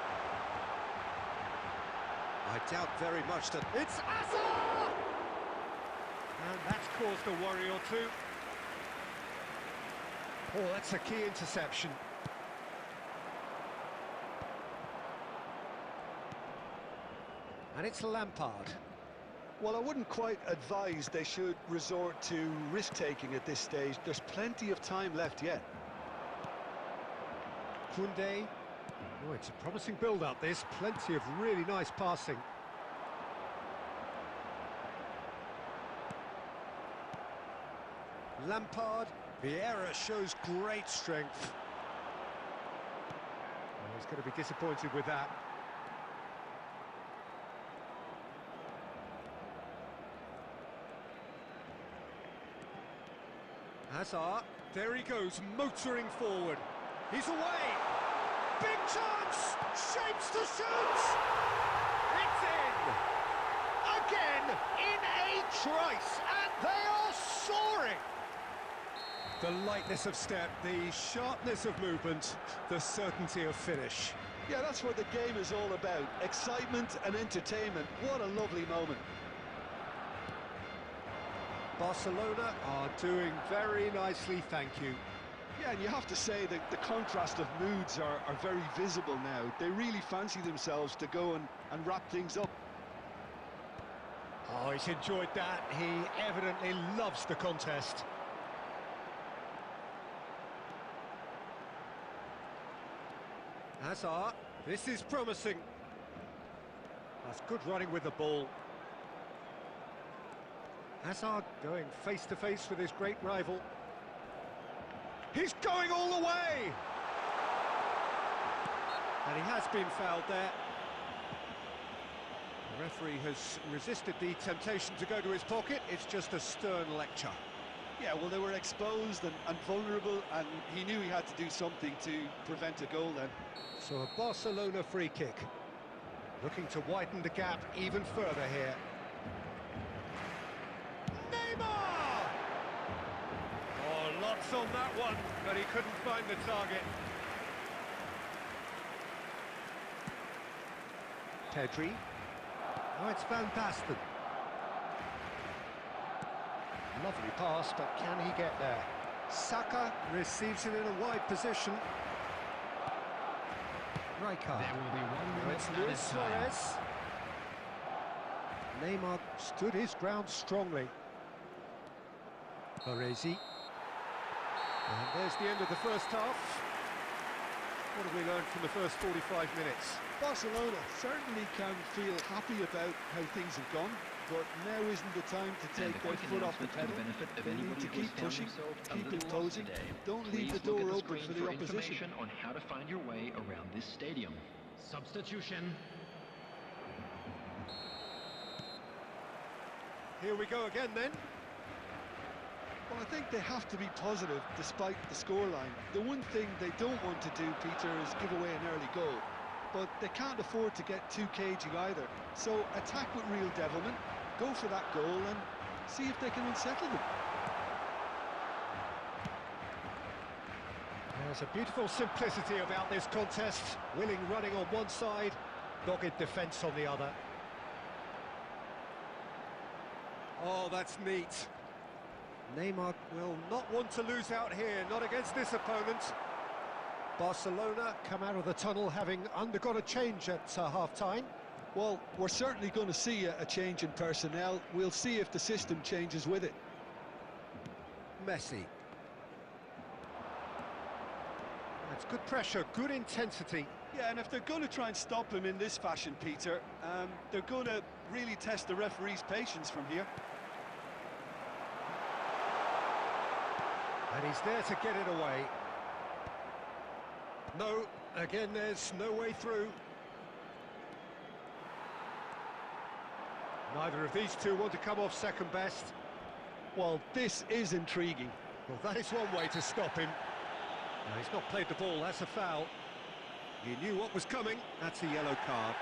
I doubt very much that it's Hazard! And that's caused a worry or two. Oh, that's a key interception. And it's Lampard. Well, I wouldn't quite advise they should resort to risk-taking at this stage. There's plenty of time left yet. Koundé. Oh, it's a promising build-up, this. Plenty of really nice passing. Lampard. Vieira shows great strength. Oh, he's going to be disappointed with that. Hazard. There he goes, motoring forward. He's away. Big chance. Shapes to shoot. It's in. Again, in a trice. And they are soaring. The lightness of step, the sharpness of movement, the certainty of finish. Yeah, that's what the game is all about. Excitement and entertainment. What a lovely moment. Barcelona are doing very nicely, thank you. Yeah, and you have to say that the contrast of moods are very visible now. They really fancy themselves to go and wrap things up. Oh, he's enjoyed that. He evidently loves the contest. Hazard, this is promising. That's good running with the ball. Hazard going face-to-face with his great rival. He's going all the way! And he has been fouled there. The referee has resisted the temptation to go to his pocket. It's just a stern lecture. Yeah, well, they were exposed and vulnerable, and he knew he had to do something to prevent a goal then. So a Barcelona free kick. Looking to widen the gap even further here. Neymar! Oh, lots on that one, but he couldn't find the target. Pedri. Oh, it's Van Basten. Lovely pass, but can he get there? Saka receives it in a wide position. Rijkaard. There will be 1 minute It's added Luis time. Suarez. Neymar stood his ground strongly. Baresi. And there's the end of the first half. What have we learned from the first 45 minutes? Barcelona certainly can feel happy about how things have gone, but now isn't the time to And take a their quick foot off the announcement pedal. for the benefit of They need anybody to who has keep found pushing, themselves a keep little lost imposing. today. Don't leave the Please look door at open screen for the opposition. information on how to find your way around this stadium. Substitution. Here we go again then. Well, I think they have to be positive despite the scoreline. The one thing they don't want to do, Peter, is give away an early goal. But they can't afford to get too cagey either. So attack with real devilment, go for that goal and see if they can unsettle them. There's a beautiful simplicity about this contest. Willing running on one side, dogged defence on the other. Oh, that's neat. Neymar will not want to lose out here, not against this opponent. Barcelona come out of the tunnel having undergone a change at half-time. Well, we're certainly going to see a change in personnel. We'll see if the system changes with it. Messi. That's good pressure, good intensity. Yeah, and if they're going to try and stop him in this fashion, Peter, they're going to really test the referee's patience from here. And he's there to get it away. No, again, there's no way through. Neither of these two want to come off second best. Well, this is intriguing. Well, that is one way to stop him. No, he's not played the ball, that's a foul. He knew what was coming, that's a yellow card.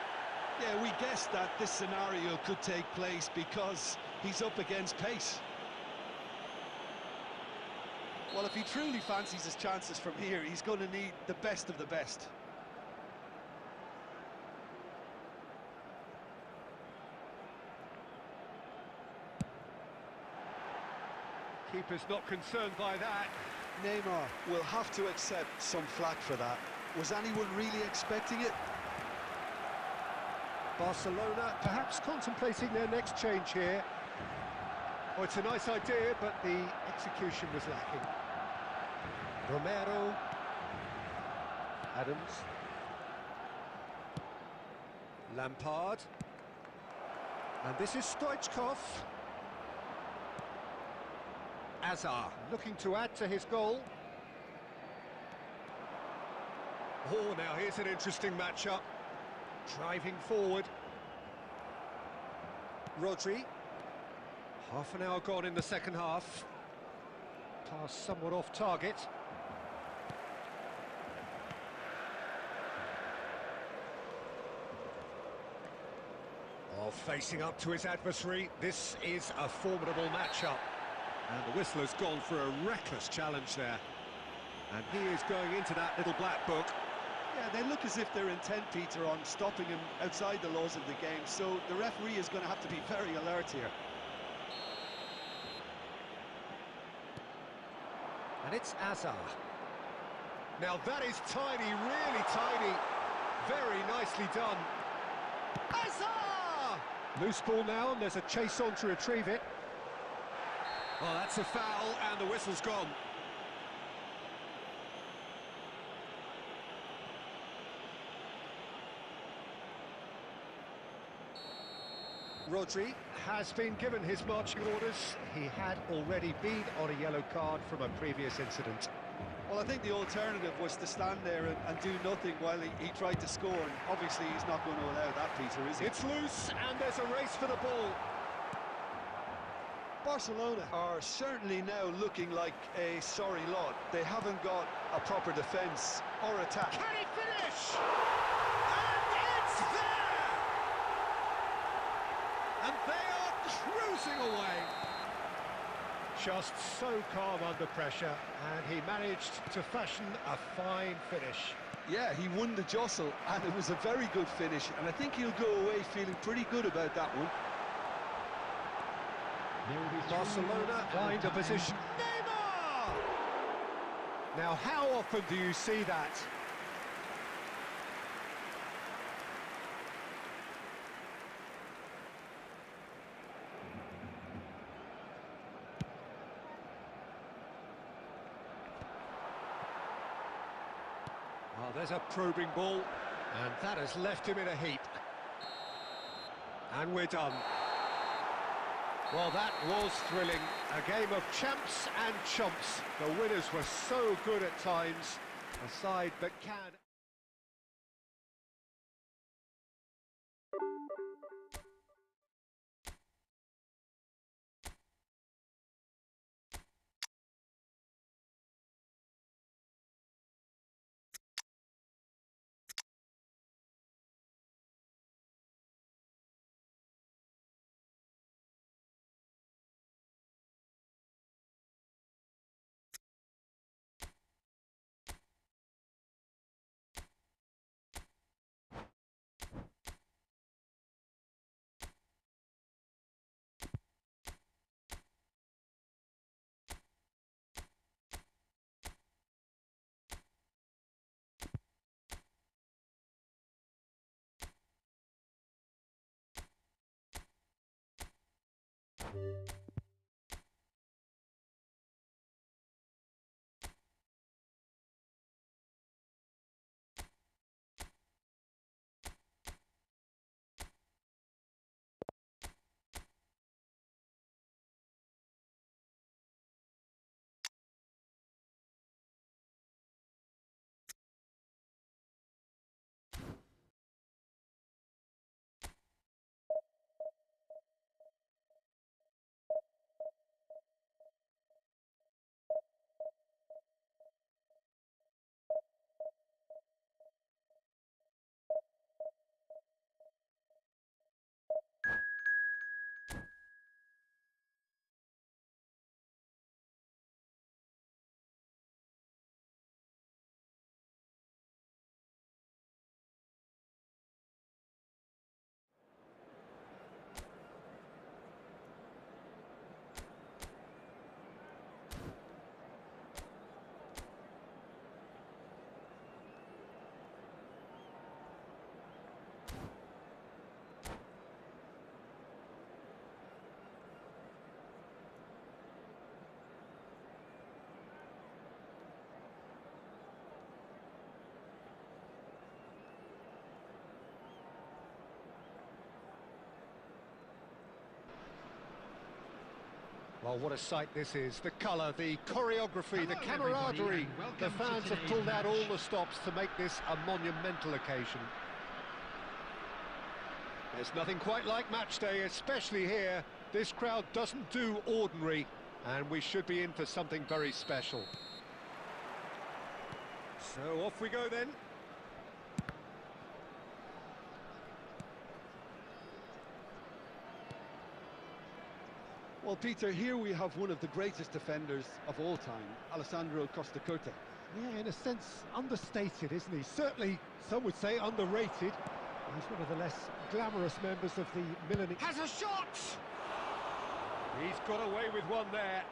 Yeah, we guessed that this scenario could take place because he's up against pace. Well, if he truly fancies his chances from here, he's going to need the best of the best. Keeper's not concerned by that. Neymar will have to accept some flack for that. Was anyone really expecting it? Barcelona perhaps contemplating their next change here. Oh, it's a nice idea, but the execution was lacking. Romero. Adams. Lampard. And this is Stoichkov. Azar looking to add to his goal. Oh, now here's an interesting matchup. Driving forward. Rodri. Half an hour gone in the second half. Pass somewhat off target. Oh, facing up to his adversary. This is a formidable matchup. And the whistle has gone for a reckless challenge there. And he is going into that little black book. Yeah, they look as if they're intent, Peter, on stopping him outside the laws of the game, so the referee is going to have to be very alert here. And it's Azar. Now that is tiny, really tiny. Very nicely done. Azar! Loose ball now, and there's a chase on to retrieve it. Oh, that's a foul, and the whistle's gone. Rodri has been given his marching orders. He had already been on a yellow card from a previous incident. Well, I think the alternative was to stand there and do nothing while he tried to score, and obviously he's not going to allow that, Peter, is he? It's loose, and there's a race for the ball. Barcelona are certainly now looking like a sorry lot. They haven't got a proper defence or attack. Can he finish? And it's there! And they are cruising away. Just so calm under pressure, and he managed to fashion a fine finish. Yeah, he won the jostle, and it was a very good finish, and I think he'll go away feeling pretty good about that one. Barcelona find a position. Neymar! Now, how often do you see that? Oh, there's a probing ball, and that has left him in a heap. And we're done. Well, that was thrilling. A game of champs and chumps. The winners were so good at times. A side that can... Well, what a sight this is. The colour, the choreography, the Hello, everybody, camaraderie. and welcome The to fans have today's pulled out all match. the stops to make this a monumental occasion. There's nothing quite like match day, especially here. This crowd doesn't do ordinary, and we should be in for something very special. So off we go then. Well, Peter, here we have one of the greatest defenders of all time, Alessandro Costa Curta. Yeah, in a sense, understated, isn't he? Certainly, some would say underrated. He's one of the less glamorous members of the Milan... Has a shot! He's got away with one there.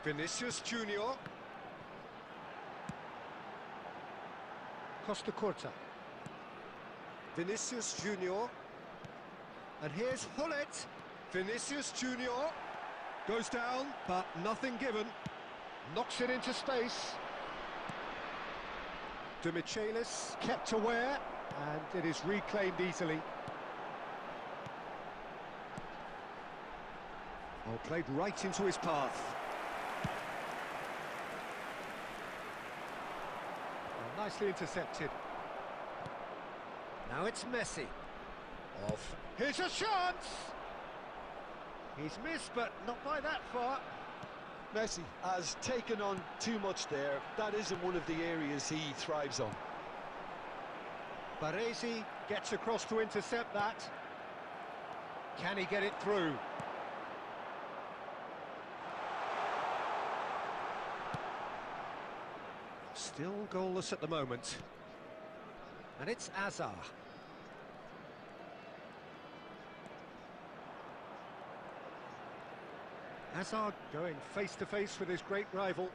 Vinicius Junior. Costa Curta. Vinicius Junior. And here's Hullet. Vinicius Junior. Goes down, but nothing given. Knocks it into space. De Michelis kept aware, and it is reclaimed easily. Oh, played right into his path. Oh, nicely intercepted. Now it's Messi. Off. Here's a chance! He's missed, but not by that far. Messi has taken on too much there. That isn't one of the areas he thrives on. Baresi gets across to intercept that. Can he get it through? Still goalless at the moment. And it's Azar. Hazard going face-to-face with his great rival.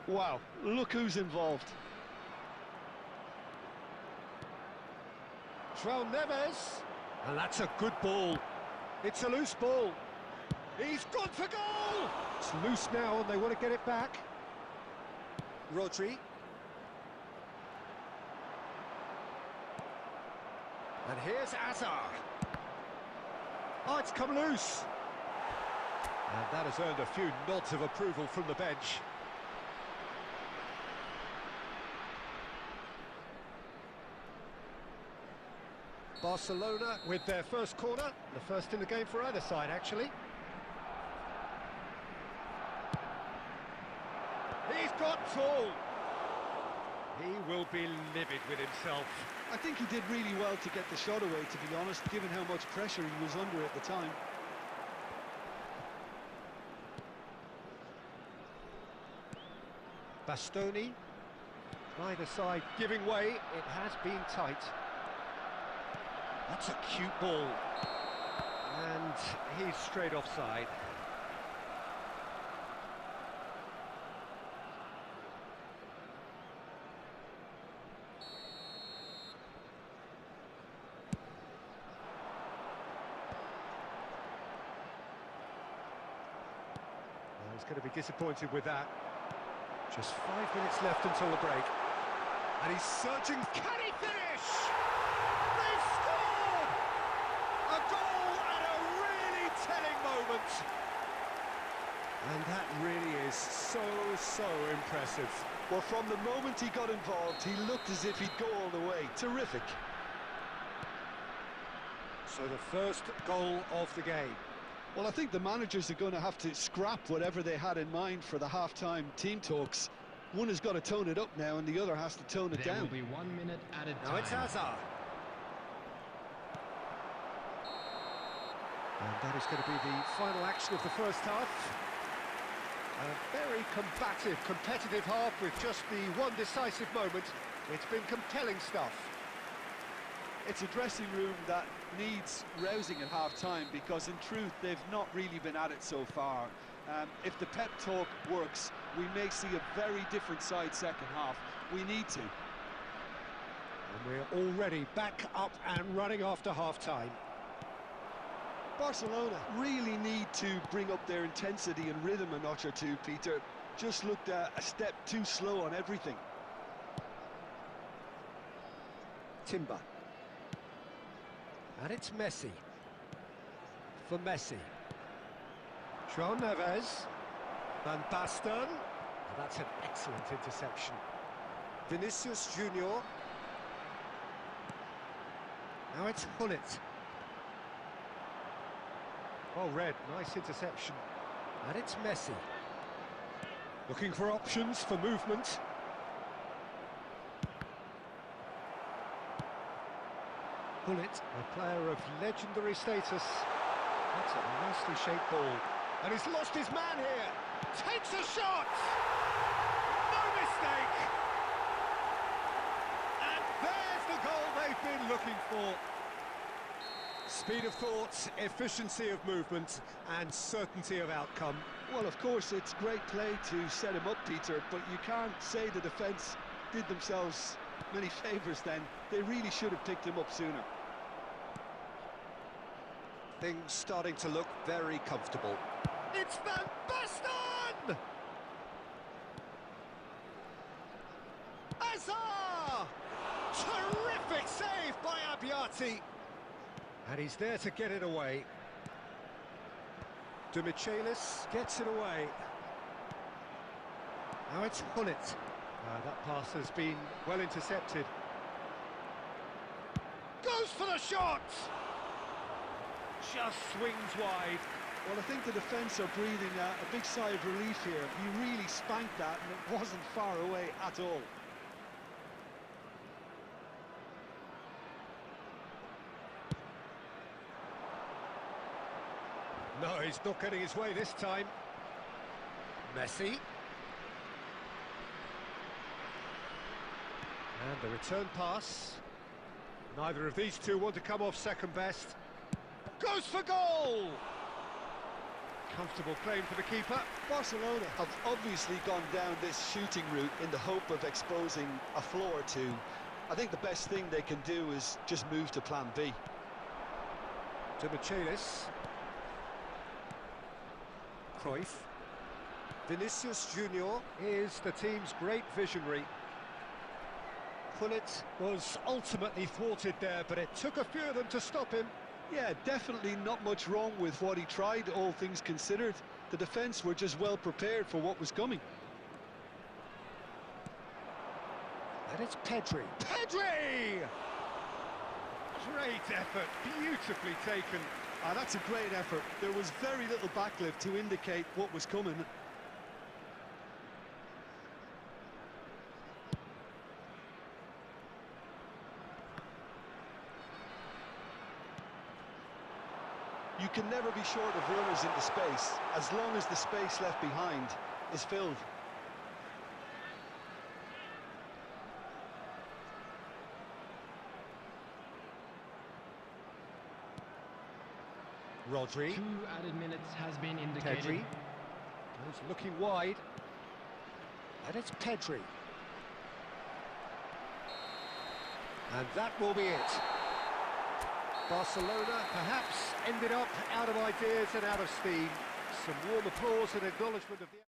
Wow, look who's involved. João Neves. And that's a good ball. It's a loose ball. He's gone for goal! It's loose now and they want to get it back. Rodri. And here's Azar. Oh, it's come loose. And that has earned a few nods of approval from the bench. Barcelona with their first corner, the first in the game for either side, actually. He's got tall. He will be livid with himself. I think he did really well to get the shot away, to be honest, given how much pressure he was under at the time. Bastoni, either side giving way, it has been tight. That's a cute ball. And he's straight offside. going to be disappointed with that. Just 5 minutes left until the break. And he's searching. Can he finish? They've scored! A goal at a really telling moment. And that really is so impressive. Well, from the moment he got involved, he looked as if he'd go all the way. Terrific. So the first goal of the game. Well, I think the managers are going to have to scrap whatever they had in mind for the half-time team talks. One has got to tone it up now, and the other has to tone it There down. will be 1 minute added time. Now it's Hazard. And that is going to be the final action of the first half. A very combative, competitive half with just the one decisive moment. It's been compelling stuff. It's a dressing room that needs rousing at half-time because, in truth, they've not really been at it so far. If the pep talk works, we may see a very different side second half. We need to. And we're already back up and running after half-time. Barcelona really need to bring up their intensity and rhythm a notch or two, Peter. Just looked a step too slow on everything. Timber. And it's Messi. For Messi. João Neves. Van Basten. Oh, that's an excellent interception. Vinicius Junior. Now it's Gullit. Oh, Red, nice interception. And it's Messi. Looking for options for movement. Gullit, a player of legendary status. That's a nicely shaped ball. And he's lost his man here. Takes a shot! No mistake! And there's the goal they've been looking for. Speed of thought, efficiency of movement, and certainty of outcome. Well, of course, it's great play to set him up, Peter, but you can't say the defence did themselves many favours then. They really should have picked him up sooner. Things starting to look very comfortable. It's Van Basten! Hazard! Terrific save by Abbiati. And he's there to get it away. Demichelis gets it away. Now it's Gullit. That pass has been well intercepted. Goes for the shot! Just swings wide. Well, I think the defence are breathing a big sigh of relief here. He really spanked that, and it wasn't far away at all. No, he's not getting his way this time. Messi. And the return pass. Neither of these two want to come off second best. Goes for goal! Comfortable claim for the keeper. Barcelona have obviously gone down this shooting route in the hope of exposing a flaw or two. I think the best thing they can do is just move to plan B. Demichelis. Cruyff. Vinicius Junior is the team's great visionary. Gullit was ultimately thwarted there, but it took a few of them to stop him. Yeah, definitely not much wrong with what he tried, all things considered. The defence were just well prepared for what was coming. And it's Pedri. Pedri! Great effort, beautifully taken. That's a great effort. There was very little backlift to indicate what was coming. You can never be short of runners into space, as long as the space left behind is filled. Rodri. 2 added minutes has been indicated. Pedri. Goes looking wide. And it's Pedri. And that will be it. Barcelona perhaps ended up out of ideas and out of steam. Some warm applause and acknowledgement of the...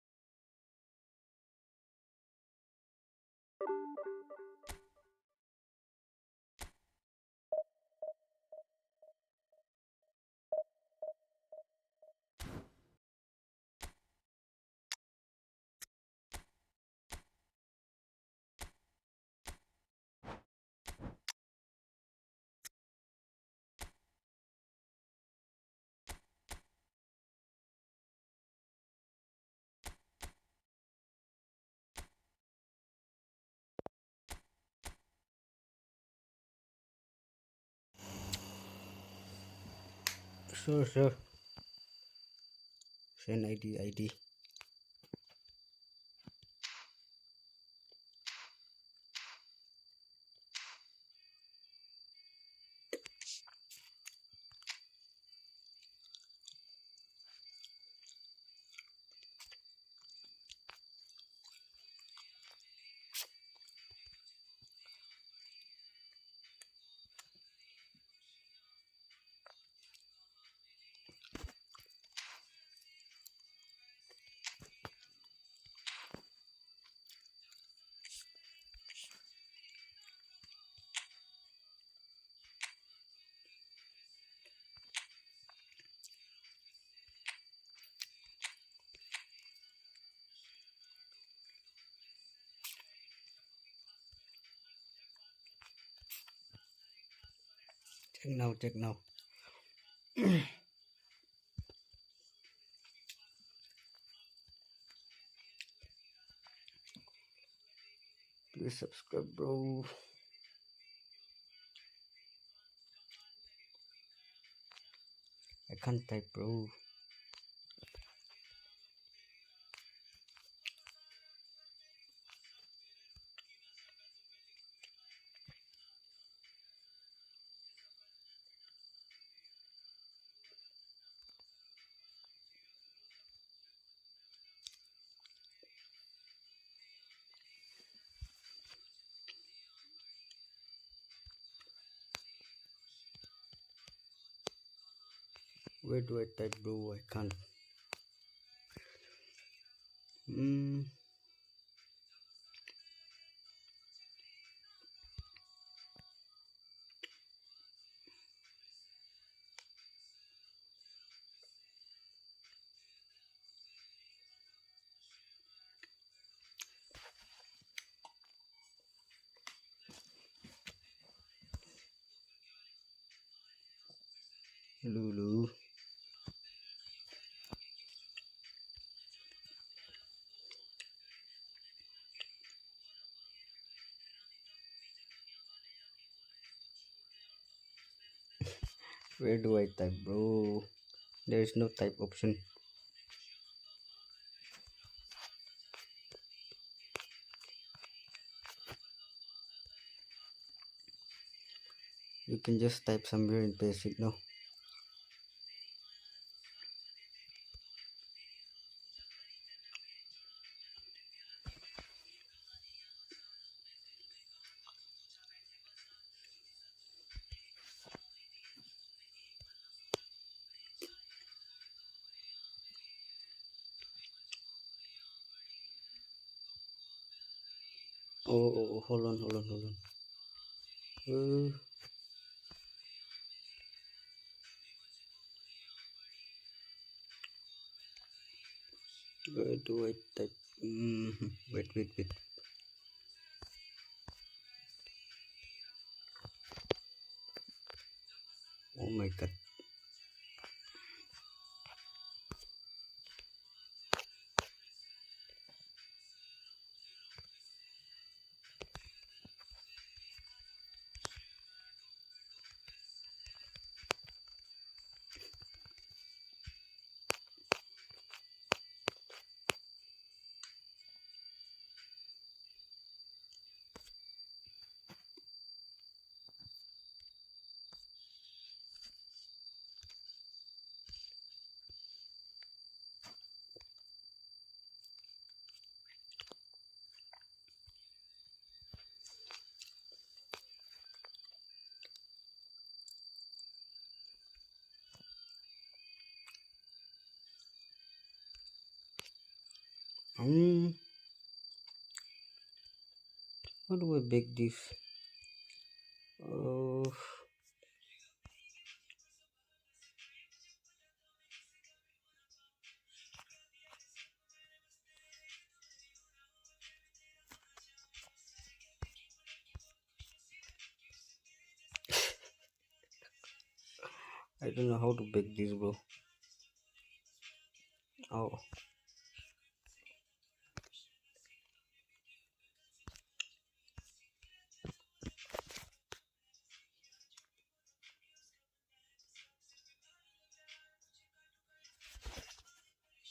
Sure. Send ID. Check now. Please subscribe, bro. I can't type, bro. Where do I type, bro? I can't. Lulu. Where do I type, bro? There is no type option. You can just type somewhere and paste it, no? Oh, hold on. Where do I type? Wait. Oh my god. Um, how do I bake this? Oh, I don't know how to bake this, bro. Oh,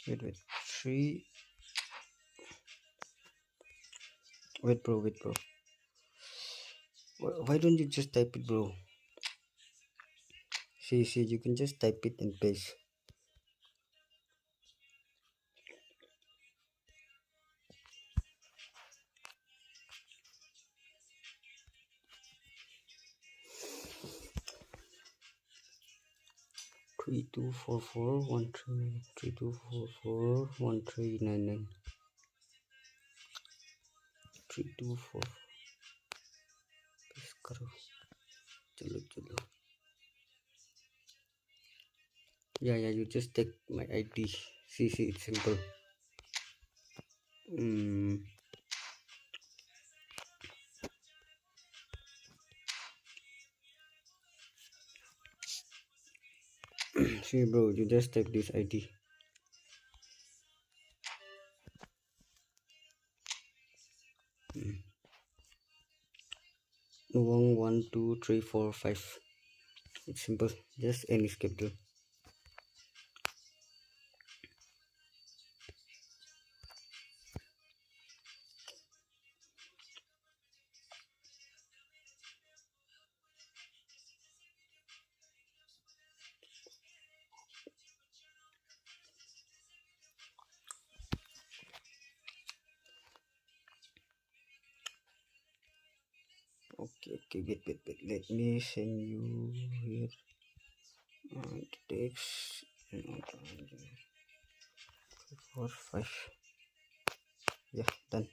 wait. Three. Wait, bro. Why don't you just type it, bro? See, you can just type it and paste. Three two four four one three 3244 1399 324 paste करो चलो yeah you just take my ID see it's simple see bro you just take this ID 112345 it's simple just any schedule okay wait let me send you here text 45 yeah done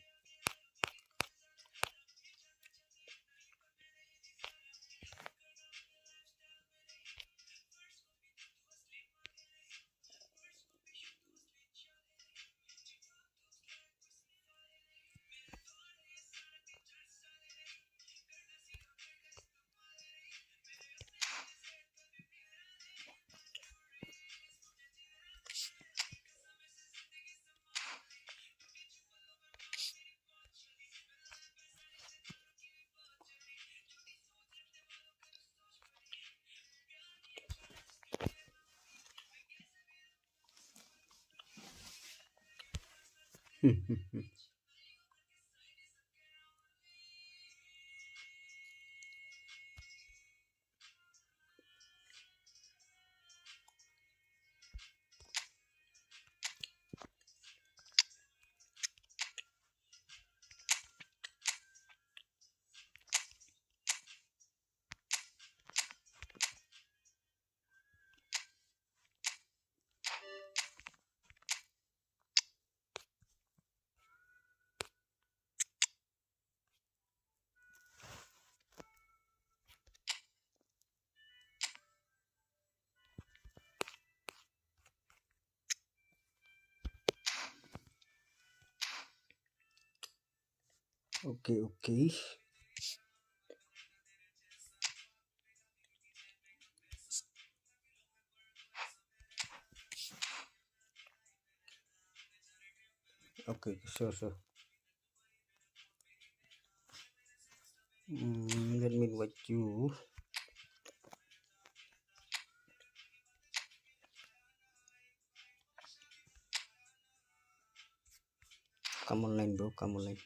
okay sure let me invite you come online bro come online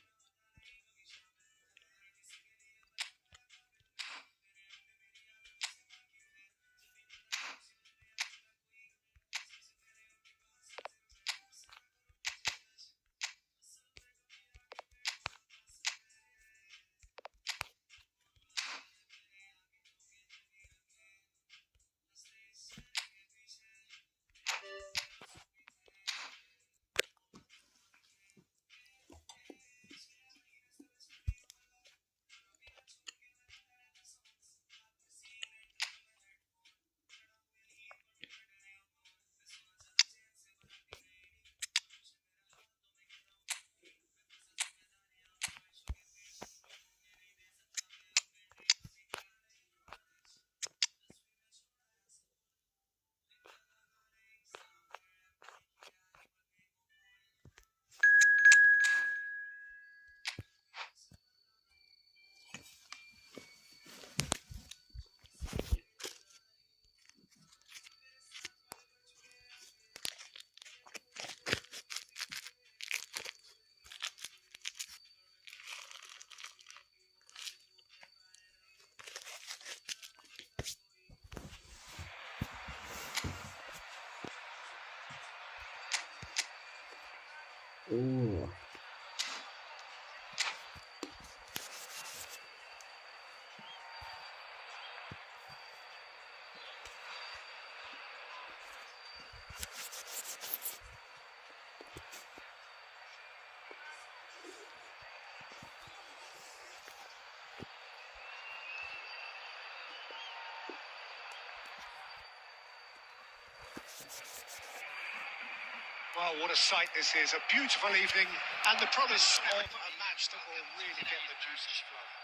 Well, what a sight this is. A beautiful evening and the promise of a match that will really get the juices flowing.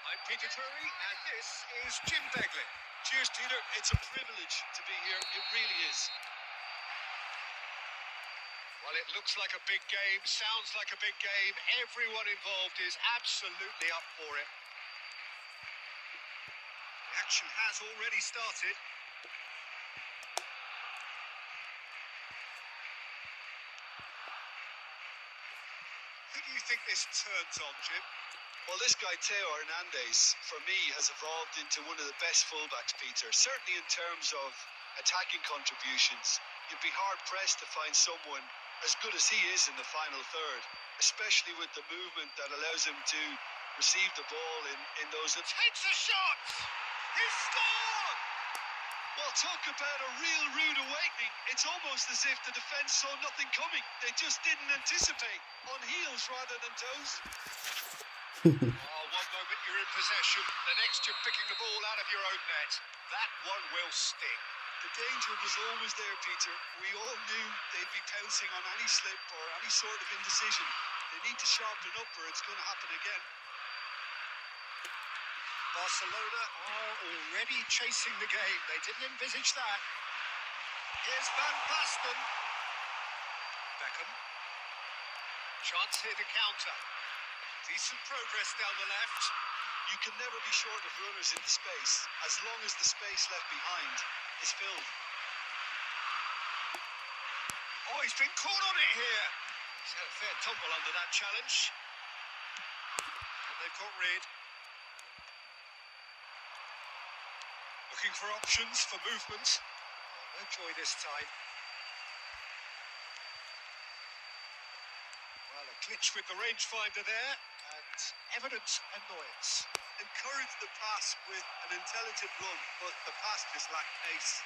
I'm Peter Drury and this is Jim Begley. Cheers, Peter. It's a privilege to be here. It really is. Well, it looks like a big game, sounds like a big game. Everyone involved is absolutely up for it. The action has already started. Who do you think this turns on, Jim? Well, this guy, Teo Hernandez, for me, has evolved into one of the best fullbacks, Peter. Certainly in terms of attacking contributions. You'd be hard-pressed to find someone as good as he is in the final third, especially with the movement that allows him to receive the ball in those... Takes a shot! He scored! Well, talk about a real rude awakening. It's almost as if the defence saw nothing coming. They just didn't anticipate. On heels rather than toes. Oh, one moment you're in possession, the next you're picking the ball out of your own net. That one will sting. The danger was always there, Peter. We all knew they'd be pouncing on any slip or any sort of indecision. They need to sharpen up or it's going to happen again. Barcelona are already chasing the game. They didn't envisage that. Here's Van Basten. Beckham. Chance here to counter. Decent progress down the left. You can never be short of runners in the space, as long as the space left behind is filled. Oh, he's been caught on it here. He's had a fair tumble under that challenge. And they've got rid. Looking for options for movement. Oh, no joy this time. Well, a glitch with the rangefinder there, and evident annoyance. Encouraged the pass with an intelligent run, but the pass just lacked pace.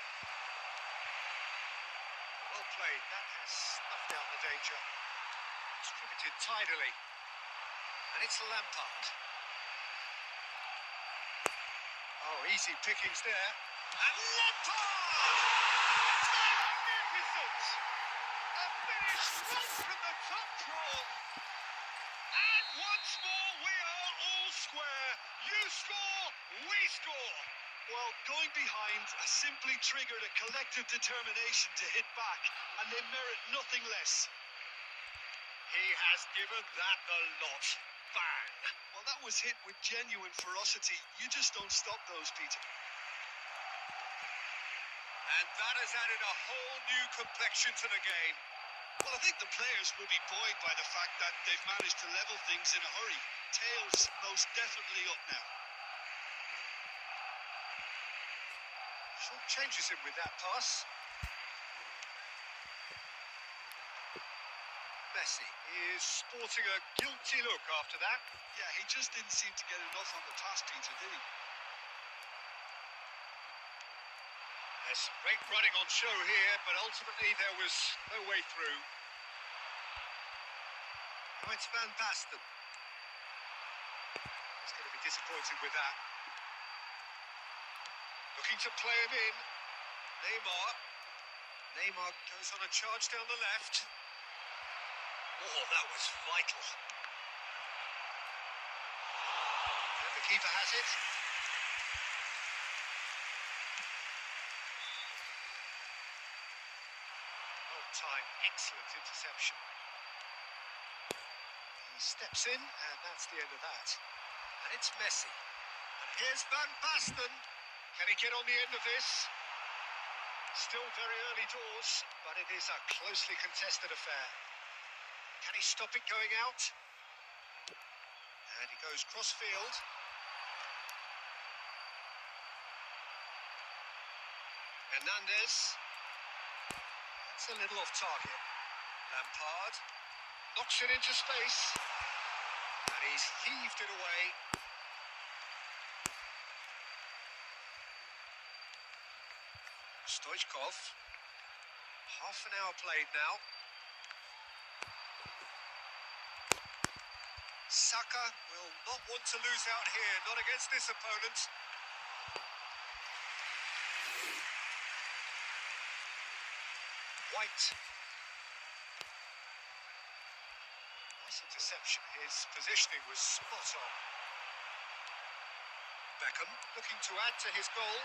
Well played, that has snuffed out the danger. Distributed tidily. And it's Lampard. Oh, easy pickings there. And Lampard! Magnificent! A finish right from the top draw. And once more, we are all square. You score, we score. Well, going behind has simply triggered a collective determination to hit back, and they merit nothing less. He has given that the lot. Bang! Well, that was hit with genuine ferocity. You just don't stop those, Peter. And that has added a whole new complexion to the game. Well, I think the players will be buoyed by the fact that they've managed to level things in a hurry. Tails most definitely up now. Short changes him with that pass. Messi is sporting a guilty look after that. Yeah, he just didn't seem to get enough on the pass, Peter, did he? There's some great running on show here, but ultimately there was no way through. Now it's Van Basten. He's going to be disappointed with that. Looking to play him in. Neymar. Neymar goes on a charge down the left. Oh, that was vital. And the keeper has it. Well timed, excellent interception. He steps in, and that's the end of that. And it's Messi. And here's Van Basten. Can he get on the end of this? Still very early doors, but it is a closely contested affair. Can he stop it going out? And he goes cross-field. Hernandez. That's a little off target. Lampard knocks it into space. And he's heaved it away. Stoichkov. Half an hour played now. Saka will not want to lose out here, not against this opponent. White. Nice interception. His positioning was spot on. Beckham looking to add to his goal.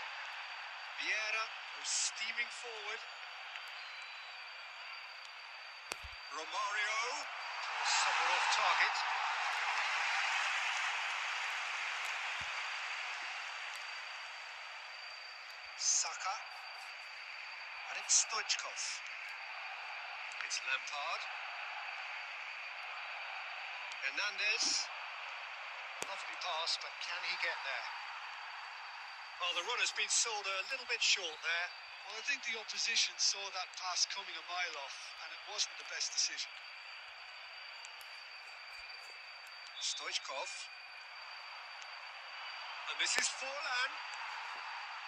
Vieira was steaming forward. Romario was somewhat off target. Saka. And it's Stoichkov. It's Lampard. Hernandez. Lovely pass, but can he get there? Well, the run has been sold a little bit short there. Well, I think the opposition saw that pass coming a mile off, and it wasn't the best decision. Stoichkov. And this is Forlan.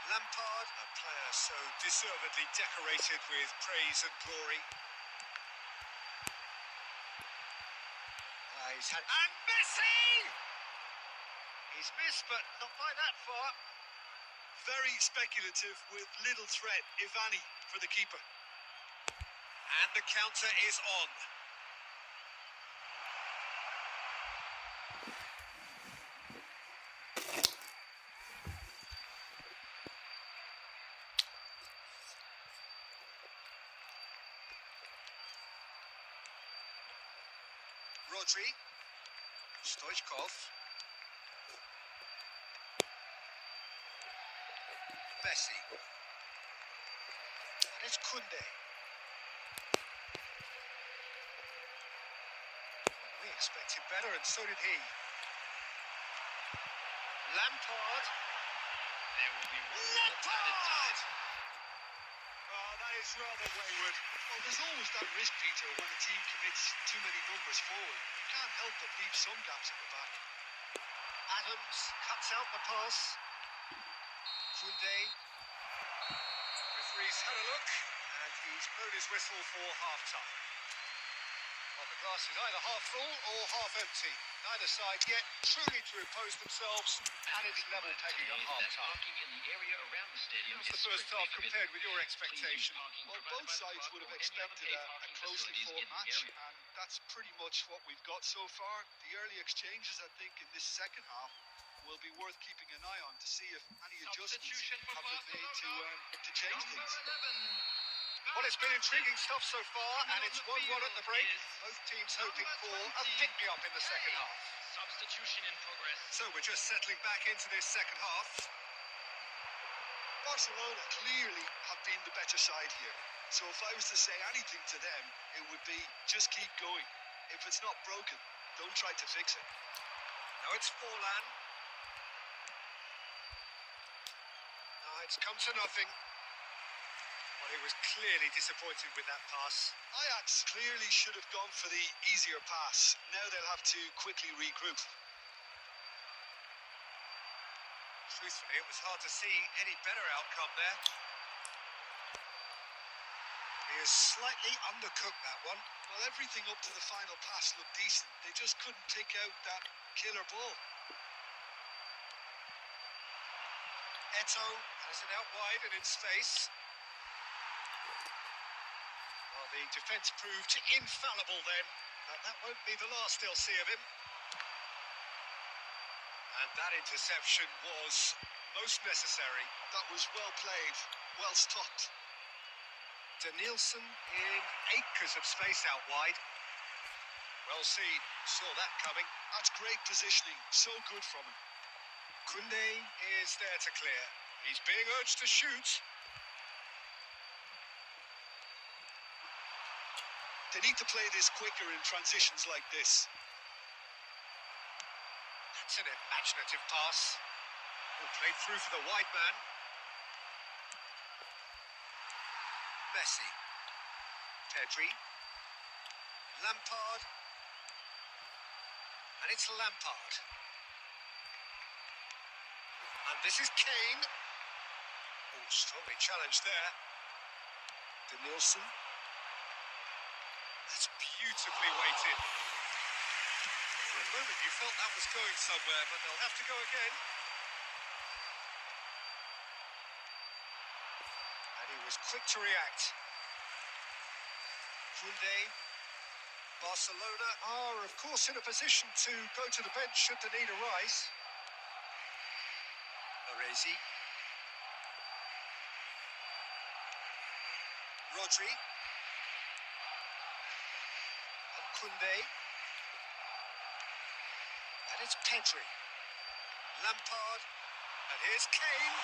Lampard, a player so deservedly decorated with praise and glory. And Messi! He's missed, but not by that far. Very speculative with little threat, if any, for the keeper. And the counter is on. Rodri, Stoichkov, Messi, and it's Kunde. We expected better, and so did he. Lampard. There will be Lampard! Oh, that is rather wayward. Well, there's always that risk, Peter, when a team commits too many numbers forward. You can't help but leave some gaps at the back. Adams cuts out the pass. Kunde. Referee's had a look, and he's blown his whistle for half-time. Well, the glass is either half full or half empty. Neither side yet truly to impose themselves, and it's level pegging at half-time. Parking in the area around the stadium How's is the first strictly half forbidden. compared with your expectation? Well, both sides would have expected a closely fought match, and that's pretty much what we've got so far. The early exchanges, I think, in this second half will be worth keeping an eye on to see if any adjustments have been made to change things. Well, it's been intriguing stuff so far, and it's 1-1 at the break. Both teams hoping for a pick-me-up in the second half. Substitution in progress. So we're just settling back into this second half. Barcelona clearly have been the better side here. So if I was to say anything to them, it would be just keep going. If it's not broken, don't try to fix it. Now it's Forlan. It's come to nothing. Well, he was clearly disappointed with that pass. Ajax clearly should have gone for the easier pass. Now they'll have to quickly regroup. Truthfully, it was hard to see any better outcome there. He has slightly undercooked that one. Well, everything up to the final pass looked decent. They just couldn't pick out that killer ball. Eto has it out wide and in space. Well, the defence proved infallible then, but that won't be the last they'll see of him. And that interception was most necessary. That was well played, well stopped. Danielson in acres of space out wide. Well seen, saw that coming. That's great positioning, so good from him. Kunde is there to clear. He's being urged to shoot. They need to play this quicker in transitions like this. That's an imaginative pass. Oh, played through for the wide man. Messi. Pedri. Lampard. And it's Lampard. And this is Kane. Oh, strongly challenged there. Danielson. That's beautifully weighted. For a moment you felt that was going somewhere, but they'll have to go again. And he was quick to react. Koundé. Barcelona are, of course, in a position to go to the bench should the need arise. Arezi. Rodri. And Koundé. And it's Pedri. Lampard. And here's Kane.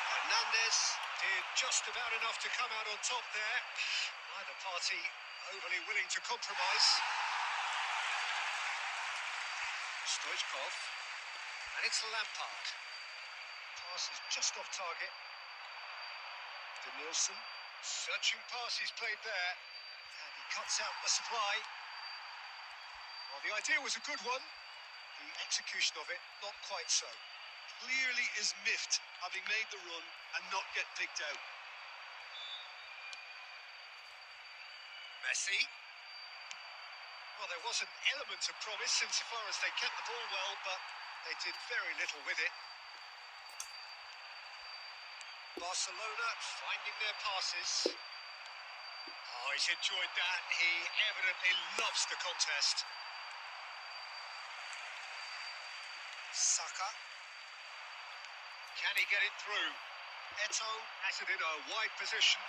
Hernandez did just about enough to come out on top there. Neither party overly willing to compromise. Stoichkov. And it's Lampard. Pass is just off target. Nielsen. Searching pass he's played there. And he cuts out the supply. Well, the idea was a good one. The execution of it, not quite so. Clearly is miffed, having made the run and not get picked out. Messi. Well, there was an element of promise insofar as they kept the ball well, but they did very little with it. Barcelona finding their passes. Oh, he's enjoyed that. He evidently loves the contest. Saka. Can he get it through? Eto has it in a wide position.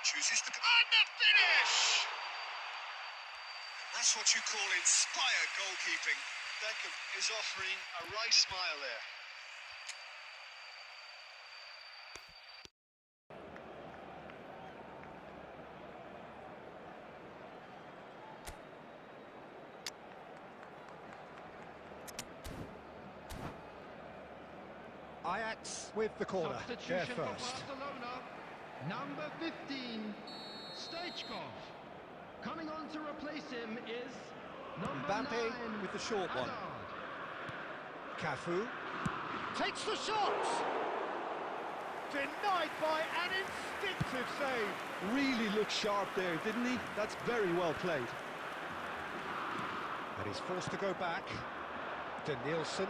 Chooses the... And the finish! That's what you call inspired goalkeeping. Beckham is offering a wry smile there. Ajax with the corner. They're Substitution first. for Barcelona. Number 15, Stoichkov. Coming on to replace him is number Mbappe 9, with the short one. Hazard. Cafu takes the shot. Denied by an instinctive save. Really looked sharp there, didn't he? That's very well played. And he's forced to go back. Nielsen.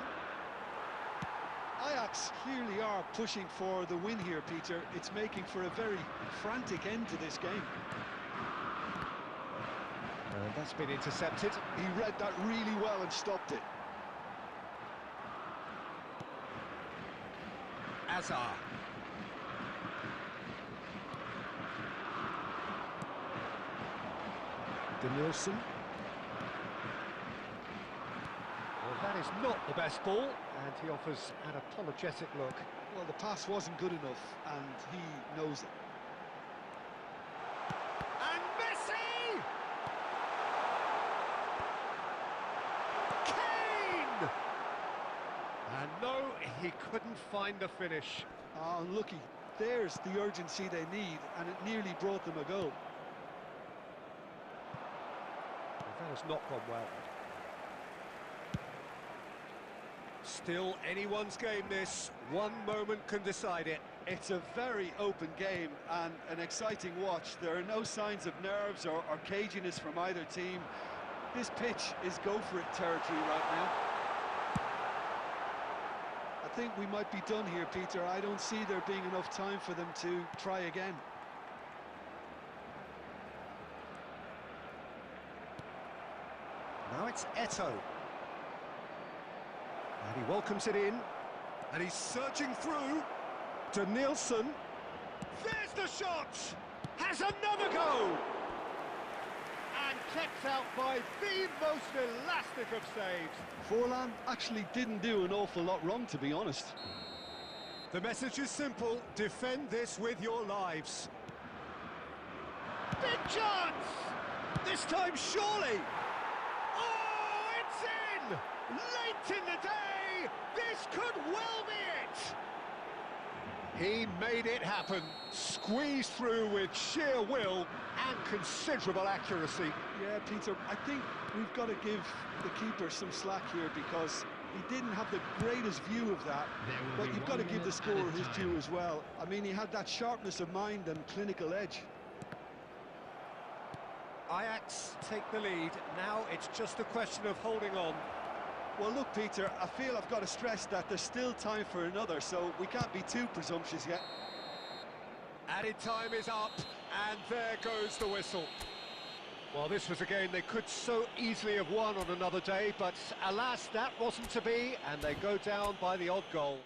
Ajax clearly are pushing for the win here, Peter. It's making for a very frantic end to this game. And that's been intercepted. He read that really well and stopped it. Hazard. Nielsen. Well, that is not the best ball, and he offers an apologetic look. Well, the pass wasn't good enough, and he knows it. And Messi! Kane! And no, he couldn't find the finish. Unlucky. There's the urgency they need, and it nearly brought them a goal. That has not gone well. Still anyone's game this. One moment can decide it. It's a very open game and an exciting watch. There are no signs of nerves or caginess from either team. This pitch is go-for-it territory right now. I think we might be done here, Peter. I don't see there being enough time for them to try again. Now it's Eto. And he welcomes it in. And he's surging through to Nielsen. There's the shot! Has another go! And kept out by the most elastic of saves. Forlan actually didn't do an awful lot wrong, to be honest. The message is simple. Defend this with your lives. Big chance! This time surely! Oh, it's in! Late in the day! This could well be it! He made it happen. Squeezed through with sheer will and considerable accuracy. Yeah, Peter, I think we've got to give the keeper some slack here because he didn't have the greatest view of that. But you've got to give the scorer his due as well. I mean, he had that sharpness of mind and clinical edge. Ajax take the lead. Now it's just a question of holding on. Well, look, Peter, I feel I've got to stress that there's still time for another, so we can't be too presumptuous yet. Added time is up. And there goes the whistle. Well, this was a game they could so easily have won on another day, but alas, that wasn't to be, and they go down by the odd goal.